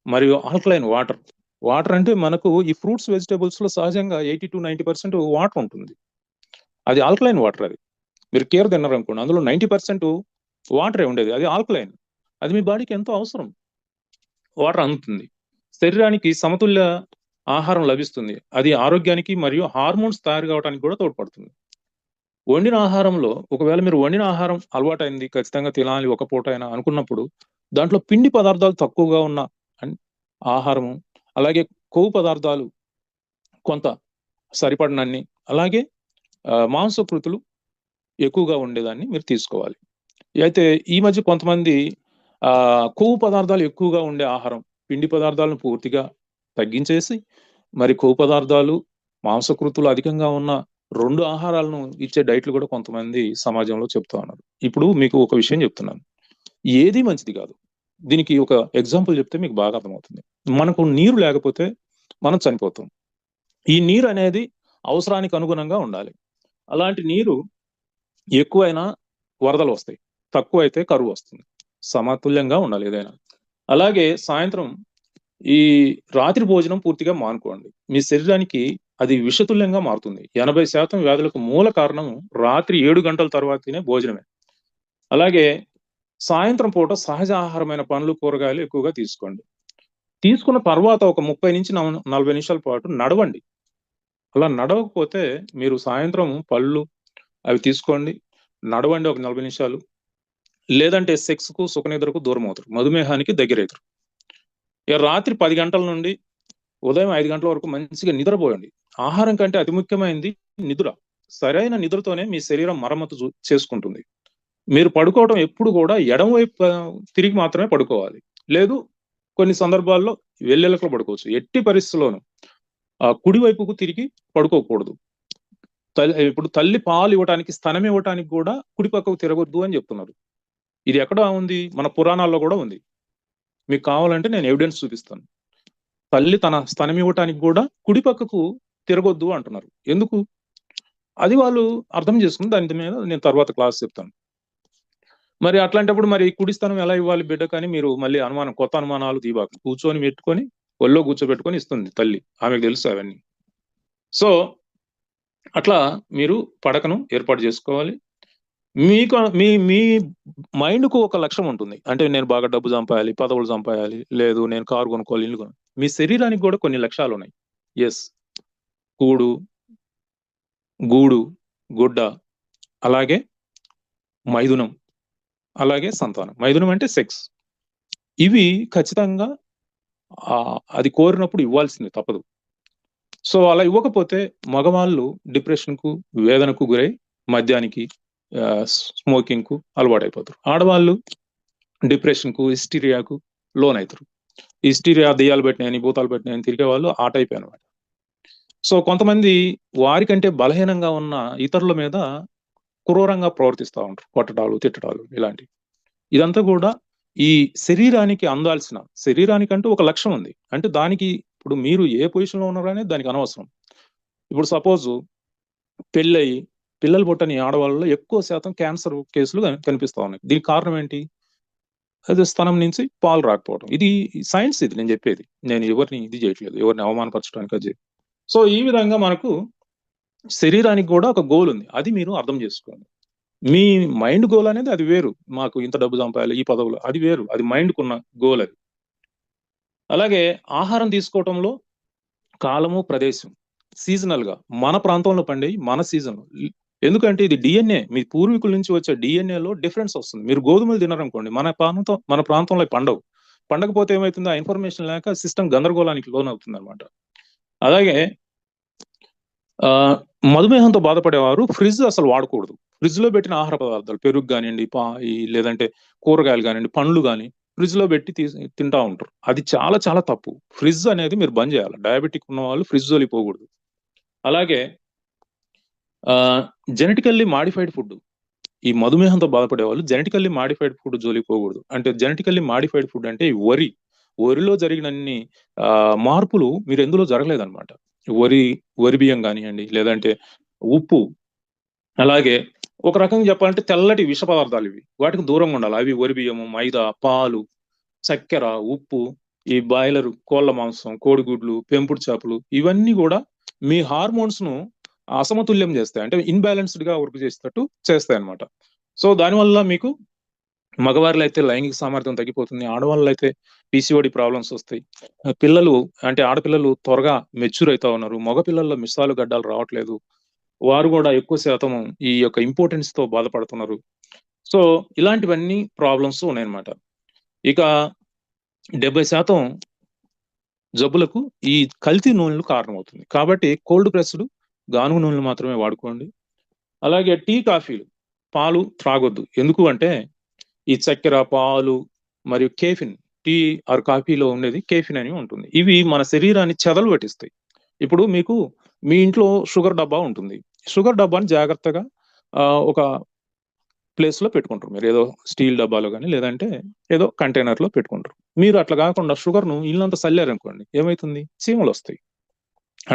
S1: మరియు ఆల్కలైన్ వాటర్. వాటర్ అంటే మనకు ఈ ఫ్రూట్స్, వెజిటబుల్స్‌లో సహజంగా 80-90% వాటర్ ఉంటుంది. అది ఆల్కలైన్ వాటర్ అది. మీరు కీర తిన్నారనుకోండి, అందులో 90% వాటరే ఉండేది, అది ఆల్కలైన్. అది మీ బాడీకి ఎంతో అవసరం, వాటర్ అందుతుంది. శరీరానికి సమతుల్య ఆహారం లభిస్తుంది, అది ఆరోగ్యానికి మరియు హార్మోన్స్ తయారు కావడానికి కూడా తోడ్పడుతుంది. వండిన ఆహారంలో ఒకవేళ మీరు వండిన ఆహారం అలవాటైంది, ఖచ్చితంగా తినాలి ఒక పూట అయినా అనుకున్నప్పుడు, దాంట్లో పిండి పదార్థాలు తక్కువగా ఉన్న ఆహారము, అలాగే కొవ్వు పదార్థాలు కొంత సరిపడినన్ని, అలాగే మాంసకృతులు ఎక్కువగా ఉండేదాన్ని మీరు తీసుకోవాలి. అయితే ఈ మధ్య కొంతమంది కొవ్వు పదార్థాలు ఎక్కువగా ఉండే ఆహారం, పిండి పదార్థాలను పూర్తిగా తగ్గించేసి మరి కొవ్వు పదార్థాలు, మాంసకృతులు అధికంగా ఉన్న 2 ఆహారాలను ఇచ్చే డైట్లు కూడా కొంతమంది సమాజంలో చెప్తా ఉన్నారు. ఇప్పుడు మీకు ఒక విషయం చెప్తున్నాను, ఏది మంచిది కాదు. దీనికి ఒక ఎగ్జాంపుల్ చెప్తే మీకు బాగా అర్థమవుతుంది. మనకు నీరు లేకపోతే మనం చనిపోతాం. ఈ నీరు అనేది అవసరానికి అనుగుణంగా ఉండాలి. అలాంటి నీరు ఎక్కువైనా వరదలు వస్తాయి, తక్కువైతే కరువు వస్తుంది. సమతుల్యంగా ఉండాలి ఏదైనా. అలాగే సాయంత్రం ఈ రాత్రి భోజనం పూర్తిగా మానుకోండి. మీ శరీరానికి అది విషతుల్యంగా మారుతుంది. 80% వ్యాధులకు మూల కారణం రాత్రి 7 గంటల తర్వాత తినే భోజనమే. అలాగే సాయంత్రం పూట సహజ ఆహారమైన పండ్లు, కూరగాయలు ఎక్కువగా తీసుకోండి. తీసుకున్న తర్వాత ఒక 30 నుంచి 40 నిమిషాల పాటు నడవండి. అలా నడవకపోతే మీరు సాయంత్రం పళ్ళు అవి తీసుకోండి, నడవండి ఒక 40 నిమిషాలు. లేదంటే సెక్స్‌కు, సుఖనిద్రకు దూరం అవుతారు, మధుమేహానికి దగ్గరైతారు. ఇక రాత్రి 10 గంటల నుండి ఉదయం 5 గంటల వరకు మంచిగా నిద్రపోయండి. ఆహారం కంటే అతి ముఖ్యమైనది నిద్ర. సరైన నిద్రతోనే మీ శరీరం మరమ్మతు చేసుకుంటుంది. మీరు పడుకోవడం ఎప్పుడు కూడా ఎడమ వైపు తిరిగి మాత్రమే పడుకోవాలి. లేదు కొన్ని సందర్భాల్లో వెల్లెలకలో పడుకోవచ్చు. ఎట్టి పరిస్థితుల్లోనూ కుడి వైపుకు తిరిగి పడుకోకూడదు. ఇప్పుడు తల్లి పాలు ఇవ్వటానికి, స్తనం ఇవ్వటానికి కూడా కుడి పక్కకు తిరగొద్దు అని చెప్తున్నారు. ఇది ఎక్కడ ఉంది? మన పురాణాల్లో కూడా ఉంది. మీకు కావాలంటే నేను ఎవిడెన్స్ చూపిస్తాను. తల్లి తన స్తనం ఇవ్వటానికి కూడా కుడి పక్కకు తిరగొద్దు అంటున్నారు. ఎందుకు? అది వాళ్ళు అర్థం చేసుకుని దాని మీద నేను తర్వాత క్లాస్ చెప్తాను. మరి అట్లాంటప్పుడు మరి కుడి స్థానం ఎలా ఇవ్వాలి బిడ్డకని మీరు మళ్ళీ కొత్త అనుమానాలు తీయబాకు. కూర్చొని పెట్టుకొని ఒళ్ళో కూర్చోబెట్టుకొని ఇస్తుంది తల్లి, ఆమెకు తెలుసు అవన్నీ. సో అట్లా మీరు పడకను ఏర్పాటు చేసుకోవాలి. మీకు మీ మైండ్‌కు ఒక లక్ష్యం ఉంటుంది. అంటే నేను బాగా డబ్బు సంపాయాలి, పదవులు సంపాయాలి, లేదు నేను కారు కొనుక్కోవాలి, ఇల్లు కొనాలి. మీ శరీరానికి కూడా కొన్ని లక్ష్యాలున్నాయి. యెస్. కూడు, గూడు, గుడ్డ, అలాగే మైథునం, అలాగే సంతానం. మైథునం అంటే సెక్స్. ఇవి ఖచ్చితంగా అది కోరినప్పుడు ఇవ్వాల్సిందే, తప్పదు. సో అలా ఇవ్వకపోతే మగవాళ్ళు డిప్రెషన్‌కు, వేదనకు గురై మద్యానికి, స్మోకింగ్‌కు అలవాటైపోతారు. ఆడవాళ్ళు డిప్రెషన్‌కు, హిస్టీరియాకు లోనైతారు. హిస్టీరియా దెయ్యాలు పెట్టినాయని, భూతాలు పెట్టినాయని తిరిగే వాళ్ళు ఆ టైపే అన్నమాట. సో కొంతమంది వారికంటే బలహీనంగా ఉన్న ఇతరుల మీద క్రూరంగా ప్రవర్తిస్తా ఉంటారు. కొట్టడాలు, తిట్టడాలు ఇలాంటివి. ఇదంతా కూడా ఈ శరీరానికి అందాల్సిన, శరీరానికంటూ ఒక లక్ష్యం ఉంది. అంటే దానికి ఇప్పుడు మీరు ఏ పొజిషన్‌లో ఉన్నారో అనేది దానికి అనవసరం. ఇప్పుడు సపోజు పెళ్ళయి పిల్లలు పుట్టని ఆడవాళ్ళలో ఎక్కువ శాతం క్యాన్సర్ కేసులు కనిపిస్తా ఉన్నాయి. దీనికి కారణం ఏంటి? అది స్తనం నుంచి పాలు రాకపోవడం. ఇది సైన్స్, ఇది నేను చెప్పేది. నేను ఎవరిని ఇది చేయట్లేదు, ఎవరిని అవమానపరచడానికి అది. సో ఈ విధంగా మనకు శరీరానికి కూడా ఒక గోల్ ఉంది. అది మీరు అర్థం చేసుకోండి. మీ మైండ్ గోల్ అనేది అది వేరు. మాకు ఇంత డబ్బు సంపాయాలి, ఈ పదవులు, అది వేరు. అది మైండ్‌కున్న గోల్ అది. అలాగే ఆహారం తీసుకోవటంలో కాలము, ప్రదేశం, సీజనల్‌గా మన ప్రాంతంలో పండేయి మన సీజన్‌లో. ఎందుకంటే ఇది డీఎన్ఏ, మీ పూర్వీకుల నుంచి వచ్చే డీఎన్ఏలో డిఫరెన్స్ వస్తుంది. మీరు గోధుమలు తిన్నారనుకోండి, మన ప్రాంతంలో పండవు. పండకపోతే ఏమైతుంది? ఆ ఇన్ఫర్మేషన్ లేక సిస్టమ్ గందరగోళానికి లోనవుతుందన్నమాట. అలాగే మధుమేహంతో బాధపడేవారు ఫ్రిడ్జ్ అసలు వాడకూడదు. ఫ్రిడ్జ్‌లో పెట్టిన ఆహార పదార్థాలు, పెరుగు గానియండి, లేదంటే కూరగాయలు గానియండి, పండ్లు గాని ఫ్రిడ్జ్‌లో పెట్టి తింటా ఉంటారు. అది చాలా చాలా తప్పు. ఫ్రిడ్జ్ అనేది మీరు బంద్ చేయాలి. డయాబెటిక్ ఉన్నవాళ్ళు ఫ్రిడ్జ్ జోలికి పోకూడదు. అలాగే జెనెటికల్లీ మాడిఫైడ్ ఫుడ్, ఈ మధుమేహంతో బాధపడేవాళ్ళు జెనెటికల్లీ మాడిఫైడ్ ఫుడ్ జోలికి పోకూడదు. అంటే జెనెటికల్లీ మాడిఫైడ్ ఫుడ్ అంటే వరిలో జరిగినన్ని మార్పులు మీరు ఎందులో జరగలేదన్నమాట. వరి బియ్యం కానియండి, లేదంటే ఉప్పు, అలాగే ఒక రకంగా చెప్పాలంటే తెల్లటి విష పదార్థాలు ఇవి. వాటికి దూరంగా ఉండాలి. అవి వరి బియ్యము, మైదా, పాలు, చక్కెర, ఉప్పు, ఈ బాయిలర్ కోళ్ల మాంసం, కోడిగుడ్లు, పెంపుడు చేపలు, ఇవన్నీ కూడా మీ హార్మోన్స్ ను అసమతుల్యం చేస్తాయి, అంటే ఇన్బ్యాలెన్స్డ్ గా వర్క్ చేసేటట్టు చేస్తాయి అనమాట. సో దానివల్ల మీకు మగవారిలో అయితే లైంగిక సామర్థ్యం తగ్గిపోతుంది, ఆడవాళ్ళు అయితే పీసీఓడి ప్రాబ్లమ్స్ వస్తాయి. పిల్లలు అంటే ఆడపిల్లలు త్వరగా మెచ్యూర్ అవుతా ఉన్నారు, మగ పిల్లల్లో మిస్సాలు గడ్డాలు రావట్లేదు, వారు కూడా ఎక్కువ శాతం ఈ యొక్క ఇంపార్టెన్స్ తో బాధపడుతున్నారు. సో ఇలాంటివన్నీ ప్రాబ్లమ్స్ ఉన్నాయన్నమాట. ఇక 70% జబ్బులకు ఈ కల్తీ నూనెలు కారణమవుతుంది. కాబట్టి కోల్డ్ ప్రెస్డ్ గానుగ నూనెలు మాత్రమే వాడుకోండి. అలాగే టీ, కాఫీలు, పాలు త్రాగొద్దు. ఎందుకు అంటే ఈ చక్కెర, పాలు మరియు కేఫిన్, టీ ఆర్ కాఫీలో ఉండేది కేఫిన్ అని ఉంటుంది. ఇవి మన శరీరాన్ని చెదలు పట్టిస్తాయి. ఇప్పుడు మీకు మీ ఇంట్లో షుగర్ డబ్బా ఉంటుంది. షుగర్ డబ్బాని జాగ్రత్తగా ఒక ప్లేస్ లో పెట్టుకుంటారు. మీరు ఏదో స్టీల్ డబ్బాలో కానీ లేదంటే ఏదో కంటైనర్ లో పెట్టుకుంటారు. మీరు అట్లా కాకుండా షుగర్ ను ఇల్లంతా చల్లారనుకోండి, ఏమైతుంది? చీమలు వస్తాయి.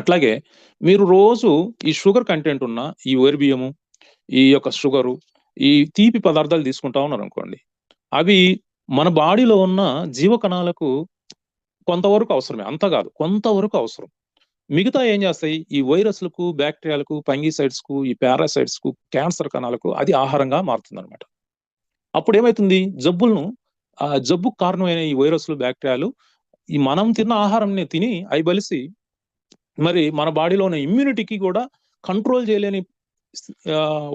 S1: అట్లాగే మీరు రోజు ఈ షుగర్ కంటెంట్ ఉన్న ఈ వరి బియ్యము, ఈ యొక్క షుగరు, ఈ తీపి పదార్థాలు తీసుకుంటా ఉన్నారు అనుకోండి, అవి మన బాడీలో ఉన్న జీవకణాలకు కొంతవరకు అవసరమే, అంత కాదు, కొంతవరకు అవసరం. మిగతా ఏం చేస్తాయి? ఈ వైరస్లకు, బ్యాక్టీరియాలకు, ఫంగిసైడ్స్ కు, ఈ పారాసైట్స్ కు, క్యాన్సర్ కణాలకు అది ఆహారంగా మారుతుంది అనమాట. అప్పుడు ఏమైతుంది? జబ్బులను జబ్బుకు కారణమైన ఈ వైరస్లు, బ్యాక్టీరియాలు ఈ మనం తిన్న ఆహారంని తిని అవి బలిసి మరి మన బాడీలో ఉన్న ఇమ్యూనిటీకి కూడా కంట్రోల్ చేయలేని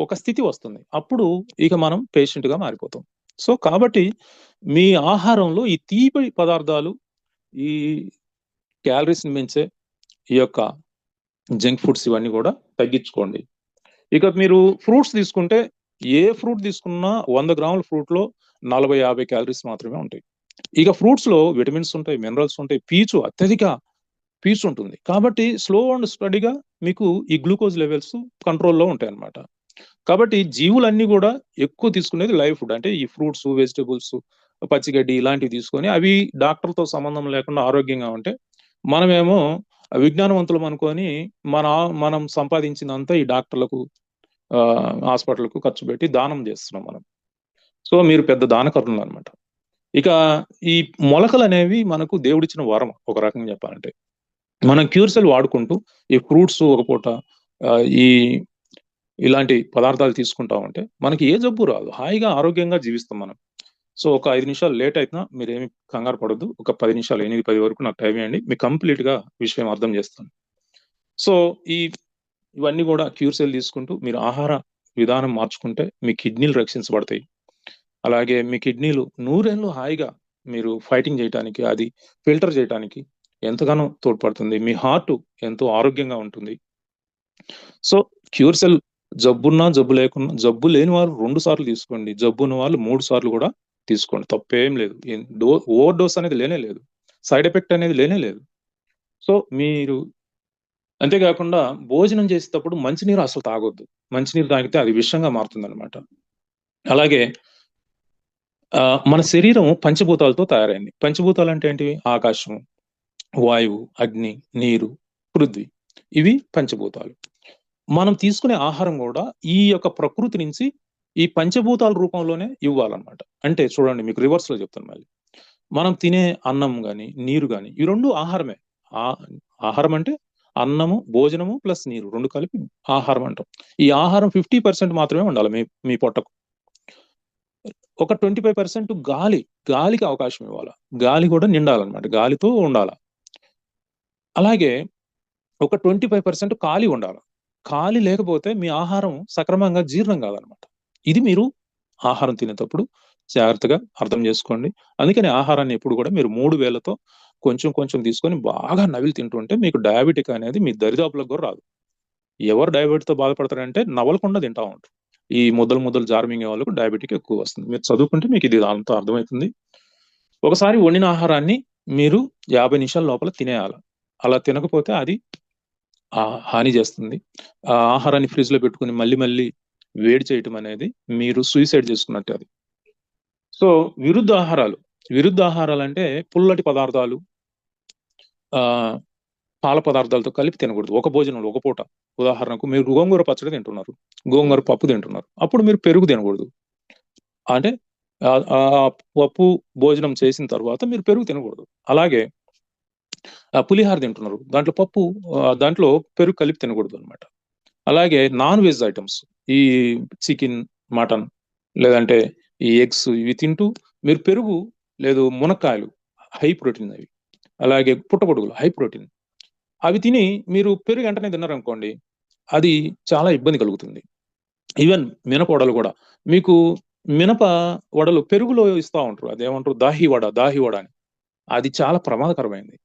S1: ఒక స్థితి వస్తుంది. అప్పుడు ఇక మనం పేషెంట్ గా మారిపోతాం. సో కాబట్టి మీ ఆహారంలో ఈ తీపి పదార్థాలు, ఈ క్యాలరీస్ ని పెంచే ఈ యొక్క జంక్ ఫుడ్స్ ఇవన్నీ కూడా తగ్గించుకోండి. ఇక మీరు ఫ్రూట్స్ తీసుకుంటే ఏ ఫ్రూట్ తీసుకున్నా 100 గ్రాముల ఫ్రూట్ లో 40-50 క్యాలరీస్ మాత్రమే ఉంటాయి. ఇక ఫ్రూట్స్ లో విటమిన్స్ ఉంటాయి, మినరల్స్ ఉంటాయి, అత్యధిక పీచు ఉంటుంది. కాబట్టి స్లో అండ్ స్టడీగా మీకు ఈ గ్లూకోజ్ లెవెల్స్ కంట్రోల్లో ఉంటాయి అన్నమాట. కాబట్టి జీవులన్నీ కూడా ఎక్కువ తీసుకునేది లైవ్ ఫుడ్, అంటే ఈ ఫ్రూట్స్, వెజిటబుల్స్, పచ్చిగడ్డి ఇలాంటివి తీసుకొని అవి డాక్టర్తో సంబంధం లేకుండా ఆరోగ్యంగా ఉంటే, మనమేమో విజ్ఞానవంతులం అనుకొని మనం సంపాదించినంత ఈ డాక్టర్లకు, హాస్పిటల్కు ఖర్చు పెట్టి దానం చేస్తున్నాం మనం. సో మీరు పెద్ద దానకరులు అనమాట. ఇక ఈ మొలకలు అనేవి మనకు దేవుడిచ్చిన వరం ఒక రకంగా చెప్పాలంటే. మనం క్యూర్సెల్ వాడుకుంటూ ఈ ఫ్రూట్స్ ఒక పూట ఈ ఇలాంటి పదార్థాలు తీసుకుంటా ఉంటే మనకి ఏ జబ్బు రాదు, హాయిగా ఆరోగ్యంగా జీవిస్తాం మనం. సో ఒక 5 నిమిషాలు లేట్ అయినా మీరేమి కంగారు పడొద్దు. ఒక 10 నిమిషాలు, 8-10 వరకు నాకు టైం ఇవ్వండి, మీకు కంప్లీట్ గా విషయం అర్థం చేస్తాను. సో ఇవన్నీ కూడా క్యూర్సెల్ తీసుకుంటూ మీరు ఆహార విధానం మార్చుకుంటే మీ కిడ్నీలు రక్షించబడతాయి. అలాగే మీ కిడ్నీలు నూరేళ్ళు హాయిగా మీరు ఫైటింగ్ చేయడానికి, అది ఫిల్టర్ చేయడానికి ఎంతగానో తోడ్పడుతుంది. మీ హార్ట్ ఎంతో ఆరోగ్యంగా ఉంటుంది. సో క్యూర్సెల్ జబ్బున్నా జబ్బు లేకున్నా, జబ్బు లేని వారు 2 సార్లు తీసుకోండి, జబ్బు ఉన్న వాళ్ళు 3 సార్లు కూడా తీసుకోండి, తప్పేం లేదు. ఓవర్ డోస్ అనేది లేనే లేదు, సైడ్ ఎఫెక్ట్ అనేది లేనే లేదు. సో మీరు అంతేకాకుండా భోజనం చేసేటప్పుడు మంచినీరు అసలు తాగొద్దు. మంచినీరు తాగితే అది విషంగా మారుతుంది అనమాట. అలాగే మన శరీరం పంచభూతాలతో తయారైంది. పంచభూతాలు అంటే ఏంటివి? ఆకాశం, వాయువు, అగ్ని, నీరు, పృథ్వీ, ఇవి పంచభూతాలు. మనం తీసుకునే ఆహారం కూడా ఈ యొక్క ప్రకృతి నుంచి ఈ పంచభూతాల రూపంలోనే ఇవ్వాలన్నమాట. అంటే చూడండి, మీకు రివర్స్ లో చెప్తాను మళ్ళీ. మనం తినే అన్నం గాని, నీరు గాని, ఈ 2 ఆహారమే. ఆహారం అంటే అన్నము, భోజనము ప్లస్ నీరు 2 కలిపి ఆహారం అంటాం. ఈ ఆహారం 50% మాత్రమే ఉండాలి మీ పొట్టకు. ఒక 25% గాలికి అవకాశం ఇవ్వాలి. గాలి కూడా నిండాలన్నమాట, గాలితో ఉండాలి. అలాగే ఒక 25% ఖాళీ ఉండాలి. ఖాళీ లేకపోతే మీ ఆహారం సక్రమంగా జీర్ణం కాదనమాట. ఇది మీరు ఆహారం తినేటప్పుడు జాగ్రత్తగా అర్థం చేసుకోండి. అందుకని ఆహారాన్ని ఎప్పుడు కూడా మీరు 3 వేలతో కొంచెం కొంచెం తీసుకొని బాగా నవిలి తింటుంటే మీకు డయాబెటిక్ అనేది మీ దరిదాపులకు కూడా రాదు. ఎవరు డయాబెటిక్తో బాధపడతారంటే నవలకుండా తింటా ఉంటారు. ఈ ముద్దలు జారమింగే వాళ్ళకు డయాబెటిక్ ఎక్కువ వస్తుంది. మీరు చదువుకుంటే మీకు ఇది అంతా అర్థమవుతుంది. ఒకసారి వండిన ఆహారాన్ని మీరు 50 నిమిషాల లోపల తినేయాలి. అలా తినకపోతే అది హాని చేస్తుంది. ఆ ఆహారాన్ని ఫ్రిడ్జ్ లో పెట్టుకుని మళ్ళీ వేడి చేయటం అనేది మీరు సూసైడ్ చేసుకున్నట్టే అది. సో విరుద్ధ ఆహారాలు అంటే పుల్లటి పదార్థాలు, పాల పదార్థాలతో కలిపి తినకూడదు ఒక భోజనంలో ఒక పూట. ఉదాహరణకు మీరు గోంగూర పచ్చడి తింటున్నారు, గోంగూర పప్పు తింటున్నారు, అప్పుడు మీరు పెరుగు తినకూడదు. అంటే పప్పు భోజనం చేసిన తర్వాత మీరు పెరుగు తినకూడదు. అలాగే పులిహార తింటున్నారు, దాంట్లో పెరుగు కలిపి తినకూడదు అనమాట. అలాగే నాన్ వెజ్ ఐటమ్స్, ఈ చికెన్, మటన్, లేదంటే ఈ ఎగ్స్, ఇవి తింటూ మీరు పెరుగు లేదు మునక్కాయలు హై ప్రోటీన్ అవి, అలాగే పుట్టగొడుగులు హై ప్రోటీన్, అవి తిని మీరు పెరుగు వెంటనే తిన్నారనుకోండి, అది చాలా ఇబ్బంది కలుగుతుంది. ఈవెన్ మినప వడలు కూడా మీకు, మినప వడలు పెరుగులో ఇస్తా ఉంటారు, అదేమంటారు దాహి వడ అని, అది చాలా ప్రమాదకరమైనది.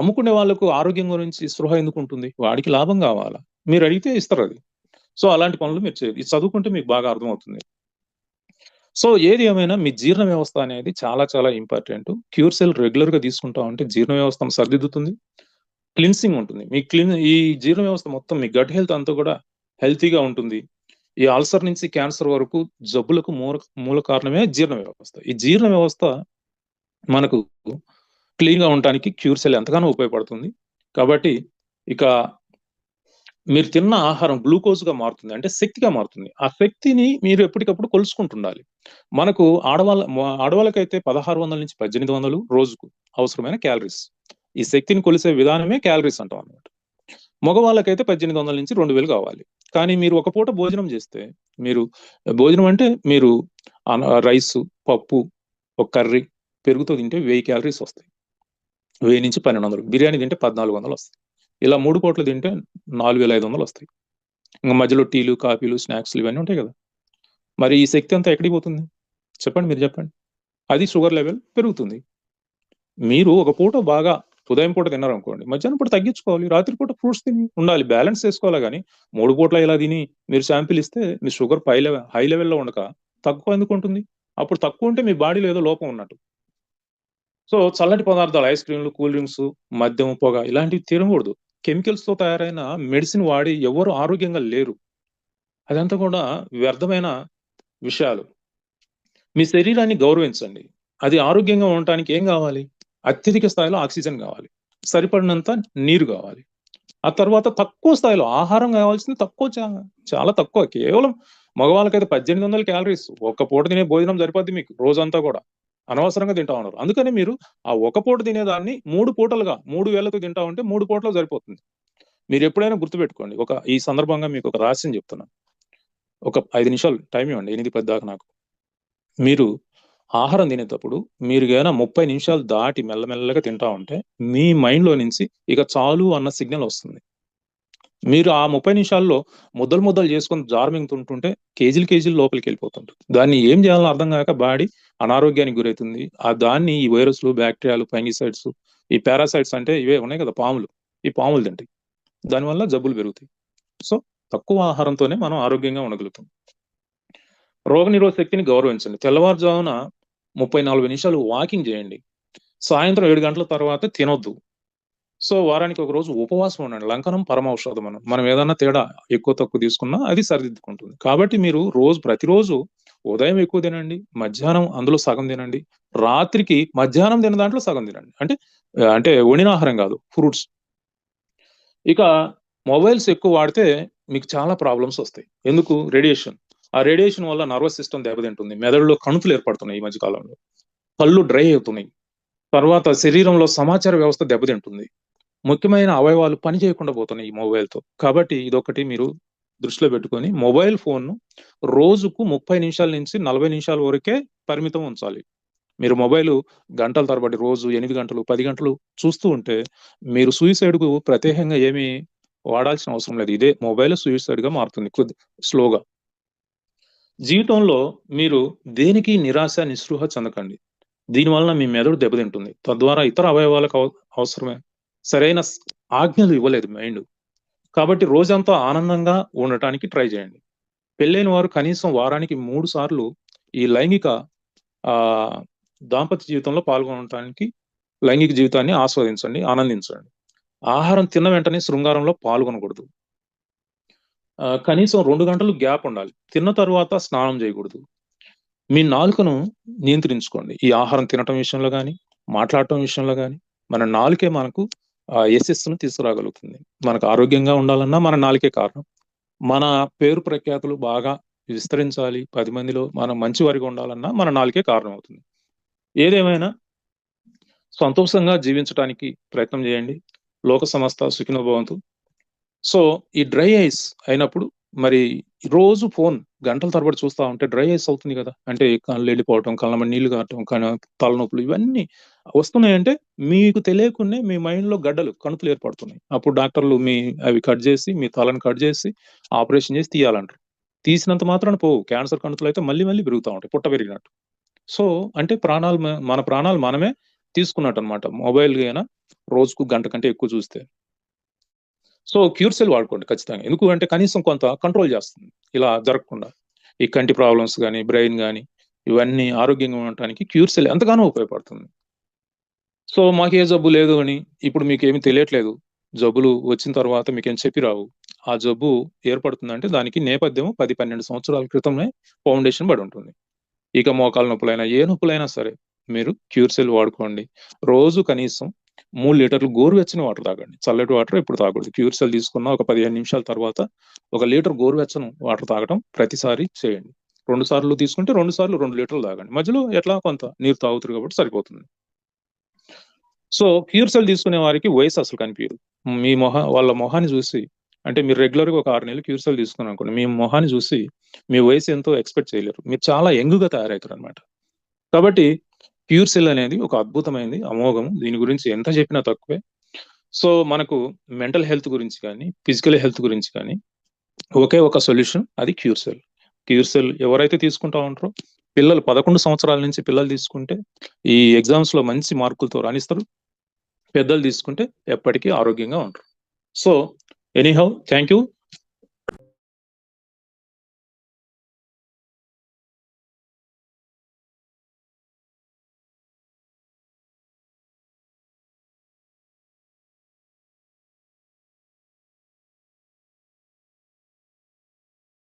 S1: అమ్ముకునే వాళ్ళకు ఆరోగ్యం గురించి స్పృహ ఎందుకు ఉంటుంది? వాడికి లాభం కావాలా, మీరు అడిగితే ఇస్తారు అది. సో అలాంటి పనులు మీరు చేయదు, ఇది చదువుకుంటే మీకు బాగా అర్థమవుతుంది. సో ఏది ఏమైనా మీ జీర్ణ వ్యవస్థ అనేది చాలా చాలా ఇంపార్టెంట్. క్యూర్ సెల్ రెగ్యులర్ గా తీసుకుంటా ఉంటే జీర్ణ వ్యవస్థను సరిదిద్దుతుంది, క్లిన్సింగ్ ఉంటుంది. మీ ఈ జీర్ణ వ్యవస్థ మొత్తం, మీ గట్ హెల్త్ అంతా కూడా హెల్తీగా ఉంటుంది. ఈ అల్సర్ నుంచి క్యాన్సర్ వరకు జబ్బులకు మూల కారణమే జీర్ణ వ్యవస్థ. ఈ జీర్ణ వ్యవస్థ మనకు క్లీన్ గా ఉండటానికి క్యూర్ సెల్ ఎంతగానో ఉపయోగపడుతుంది. కాబట్టి ఇక మీరు తిన్న ఆహారం గ్లూకోజ్ గా మారుతుంది, అంటే శక్తిగా మారుతుంది. ఆ శక్తిని మీరు ఎప్పటికప్పుడు కొలుసుకుంటుండాలి. మనకు ఆడవాళ్ళకైతే 1600 నుంచి 1800 రోజుకు అవసరమైన క్యాలరీస్. ఈ శక్తిని కొలిసే విధానమే క్యాలరీస్ అంటాం అన్నమాట. మగవాళ్ళకైతే 1800 నుంచి 2000 కావాలి. కానీ మీరు ఒక పూట భోజనం చేస్తే, మీరు భోజనం అంటే మీరు రైస్, పప్పు, ఒక కర్రీ, పెరుగుతో తింటే 1000 క్యాలరీస్ వస్తాయి. 1000 నుంచి 1200. బిర్యానీ తింటే 1400 వస్తాయి. ఇలా 3 పూటలు తింటే 4500 వస్తాయి. ఇంకా మధ్యలో టీలు, కాఫీలు, స్నాక్స్లు ఇవన్నీ ఉంటాయి కదా. మరి ఈ శక్తి అంతా ఎక్కడికి పోతుంది? చెప్పండి, మీరు చెప్పండి. అది షుగర్ లెవెల్ పెరుగుతుంది. మీరు ఒక పూట బాగా ఉదయం పూట తిన్నారనుకోండి, మధ్యాహ్నం పూట తగ్గించుకోవాలి, రాత్రి పూట ఫ్రూట్స్ తిని ఉండాలి, బ్యాలెన్స్ చేసుకోవాలి. కానీ 3 పూట్ల ఇలా తిని మీరు శాంపిల్ ఇస్తే మీ షుగర్ హై లెవెల్లో ఉండక తక్కువ ఎందుకు ఉంటుంది? అప్పుడు తక్కువ ఉంటే మీ బాడీలో ఏదో లోపం ఉన్నట్టు. సో చల్లటి పదార్థాలు, ఐస్ క్రీమ్లు, కూల్ డ్రింక్స్, మద్యం, పొగ ఇలాంటివి తినకూడదు. కెమికల్స్ తో తయారైన మెడిసిన్ వాడి ఎవరు ఆరోగ్యంగా లేరు. అదంతా కూడా వ్యర్థమైన విషయాలు. మీ శరీరాన్ని గౌరవించండి. అది ఆరోగ్యంగా ఉండటానికి ఏం కావాలి? అత్యధిక స్థాయిలో ఆక్సిజన్ కావాలి, సరిపడినంత నీరు కావాలి, ఆ తర్వాత తక్కువ స్థాయిలో ఆహారం కావాల్సింది తక్కువ, చాలా తక్కువ. కేవలం మగవాళ్ళకైతే 1800 క్యాలరీస్ ఒక్క పూట తినే భోజనం సరిపోద్ది మీకు రోజంతా కూడా. అనవసరంగా తింటా ఉన్నారు. అందుకని మీరు ఆ ఒక పూట తినేదాన్ని 3 పూటలుగా 3000తో తింటా ఉంటే 3 పూటలు సరిపోతుంది. మీరు ఎప్పుడైనా గుర్తుపెట్టుకోండి. ఈ సందర్భంగా మీకు ఒక రహస్యం చెప్తున్నాను. ఒక 5 నిమిషాలు టైం ఇవ్వండి, 8-10 దాకా నాకు. మీరు ఆహారం తినేటప్పుడు మీరు గైనా 30 నిమిషాలు దాటి మెల్లమెల్లగా తింటా ఉంటే మీ మైండ్ లో నుంచి ఇక చాలు అన్న సిగ్నల్ వస్తుంది. మీరు ఆ 30 నిమిషాల్లో ముద్దలు చేసుకొని జారుమింగుతుంటుంటే కేజీలు లోపలికి వెళ్ళిపోతుంటుంది. దాన్ని ఏం చేయాలో అర్థం కాక బాడీ అనారోగ్యానికి గురవుతుంది. దాన్ని ఈ వైరస్లు, బ్యాక్టీరియాలు, ఫంగిసైడ్స్, ఈ పారాసైట్స్ అంటే ఇవే ఉన్నాయి కదా, పాములు, ఈ పాములు తింటాయి. దానివల్ల జబ్బులు పెరుగుతాయి. సో తక్కువ ఆహారంతోనే మనం ఆరోగ్యంగా ఉండగలుగుతాం. రోగనిరోధక శక్తిని గౌరవించండి. తెల్లవారుజామున 30-40 నిమిషాలు వాకింగ్ చేయండి. సాయంత్రం 7 గంటల తర్వాత తినొద్దు. సో వారానికి ఒక రోజు ఉపవాసం ఉండండి. లంకనం పరమౌషధం మనం ఏదన్నా తేడా ఎక్కువ తక్కువ తీసుకున్నా అది సరిదిద్దుకుంటుంది. కాబట్టి మీరు ప్రతిరోజు ఉదయం ఎక్కువ తినండి, మధ్యాహ్నం అందులో సగం తినండి, రాత్రికి మధ్యాహ్నం తిన్న దాంట్లో సగం తినండి. అంటే వండిన ఆహారం కాదు, ఫ్రూట్స్. ఇక మొబైల్స్ ఎక్కువ వాడితే మీకు చాలా ప్రాబ్లమ్స్ వస్తాయి. ఎందుకు? రేడియేషన్. ఆ రేడియేషన్ వల్ల నర్వస్ సిస్టమ్ దెబ్బతింటుంది, మెదడులో కణుతులు ఏర్పడుతున్నాయి ఈ మధ్య కాలంలో, కళ్ళు డ్రై అవుతున్నాయి, తర్వాత శరీరంలో సమాచార వ్యవస్థ దెబ్బతింటుంది, ముఖ్యమైన అవయవాలు పని చేయకుండా పోతున్నాయి ఈ మొబైల్తో. కాబట్టి ఇదొకటి మీరు దృష్టిలో పెట్టుకొని మొబైల్ ఫోన్ రోజుకు 30 నిమిషాల నుంచి 40 నిమిషాల వరకే పరిమితం ఉంచాలి. మీరు మొబైల్ గంటల తరబడి రోజు 8 గంటలు 10 గంటలు చూస్తూ ఉంటే మీరు సూసైడ్ కు ప్రత్యేకంగా ఏమీ వాడాల్సిన అవసరం లేదు. ఇదే మొబైల్ సూసైడ్ గా మారుతుంది కొద్ది స్లోగా. జీవితంలో మీరు దేనికి నిరాశ నిస్పృహ చెందకండి. దీనివల్ల మీ మెదడు దెబ్బతింటుంది, తద్వారా ఇతర అవయవాలకు అవసరమే సరైన ఆజ్ఞలు ఇవ్వలేదు మైండ్. కాబట్టి రోజంతా ఆనందంగా ఉండటానికి ట్రై చేయండి. పెళ్ళైన వారు కనీసం వారానికి 3 సార్లు ఈ లైంగిక ఆ దాంపత్య జీవితంలో పాల్గొనడానికి, లైంగిక జీవితాన్ని ఆస్వాదించండి, ఆనందించండి. ఆహారం తిన్న వెంటనే శృంగారంలో పాల్గొనకూడదు. కనీసం 2 గంటలు గ్యాప్ ఉండాలి. తిన్న తర్వాత స్నానం చేయకూడదు. మీ నాలుకను నియంత్రించుకోండి. ఈ ఆహారం తినటం విషయంలో కానీ, మాట్లాడటం విషయంలో కానీ, మన నాలుకే మనకు యశస్సును తీసుకురాగలుగుతుంది. మనకు ఆరోగ్యంగా ఉండాలన్నా మన నాలుకే కారణం. మన పేరు ప్రఖ్యాతులు బాగా విస్తరించాలి, 10 మందిలో మనం మంచివారిగా ఉండాలన్నా మన నాలుకే కారణం అవుతుంది. ఏదేమైనా సంతోషంగా జీవించడానికి ప్రయత్నం చేయండి. లోక సమస్త సుఖినో భవంతు. సో ఈ డ్రై ఐస్ అయినప్పుడు మరి రోజు ఫోన్ గంటల తరబడి చూస్తా ఉంటే డ్రై ఐస్ అవుతుంది కదా. అంటే కళ్ళు వెళ్ళిపోవటం, కళ్ళ నీళ్లు కారటం, తలనొప్పులు ఇవన్నీ వస్తున్నాయంటే మీకు తెలియకునే మీ మైండ్లో గడ్డలు, కణుతులు ఏర్పడుతున్నాయి. అప్పుడు డాక్టర్లు అవి కట్ చేసి, మీ తలను కట్ చేసి ఆపరేషన్ చేసి తీయాలంటారు. తీసినంత మాత్రాన పోవు. క్యాన్సర్ కణుతులు అయితే మళ్ళీ మళ్ళీ పెరుగుతూ ఉంటాయి, పుట్ట పెరిగినట్టు. సో అంటే మన ప్రాణాలు మనమే తీసుకున్నట్టు అనమాట. మొబైల్ అయినా రోజుకు గంట కంటే ఎక్కువ చూస్తే. సో క్యూర్ సెల్ వాడుకోండి ఖచ్చితంగా. ఎందుకు అంటే కనీసం కొంత కంట్రోల్ చేస్తుంది ఇలా జరగకుండా. ఈ కంటి ప్రాబ్లమ్స్ కానీ, బ్రెయిన్ కానీ ఇవన్నీ ఆరోగ్యంగా ఉండటానికి క్యూర్ సెల్ ఎంతగానో ఉపయోగపడుతుంది. సో మాకు ఏ జబ్బు లేదు అని ఇప్పుడు మీకేమి తెలియట్లేదు. జబ్బులు వచ్చిన తర్వాత మీకేం చెప్పి రావు. ఆ జబ్బు ఏర్పడుతుందంటే దానికి నేపథ్యం 10-12 సంవత్సరాల క్రితమే ఫౌండేషన్ పడి ఉంటుంది. ఇక మోకాళ్ళ నొప్పులైనా, ఏ నొప్పులైనా సరే మీరు క్యూర్ సెల్ వాడుకోండి. రోజు కనీసం 3 లీటర్లు గోరువెచ్చని వాటర్ తాగండి. చల్లటి వాటర్ ఎప్పుడు తాగకూడదు. క్యూర్ సెల్ తీసుకున్న ఒక 15 నిమిషాల తర్వాత 1 లీటర్ గోరువెచ్చని వాటర్ తాగటం ప్రతిసారి చేయండి. 2 సార్లు తీసుకుంటే 2 సార్లు 2 లీటర్లు తాగండి. మధ్యలో ఎట్లా కొంత నీరు తాగుతారు కాబట్టి సరిపోతుంది. సో క్యూర్ సెల్ తీసుకునే వారికి వయసు అసలు కనిపించదు. వాళ్ళ మొహాన్ని చూసి, అంటే మీరు రెగ్యులర్గా ఒక 6 నెలలు క్యూర్ సెల్ తీసుకున్నారు అనుకోండి, మీ మొహాన్ని చూసి మీ వయసు ఎంతో ఎక్స్పెక్ట్ చేయలేరు. మీరు చాలా యంగ్గా తయారవుతారు అనమాట. కాబట్టి క్యూర్ సెల్ అనేది ఒక అద్భుతమైనది, అమోఘం. దీని గురించి ఎంత చెప్పినా తక్కువే. సో మనకు మెంటల్ హెల్త్ గురించి కానీ, ఫిజికల్ హెల్త్ గురించి కానీ ఒకే ఒక సొల్యూషన్, అది క్యూర్ సెల్. క్యూర్ సెల్ ఎవరైతే తీసుకుంటా ఉంటారో, పిల్లలు 11 సంవత్సరాల నుంచి పిల్లలు తీసుకుంటే ఈ ఎగ్జామ్స్ లో మంచి మార్కులతో రాణిస్తారు. పెద్దలు తీసుకుంటే ఎప్పటికీ ఆరోగ్యంగా ఉంటారు. So anyhow, thank you.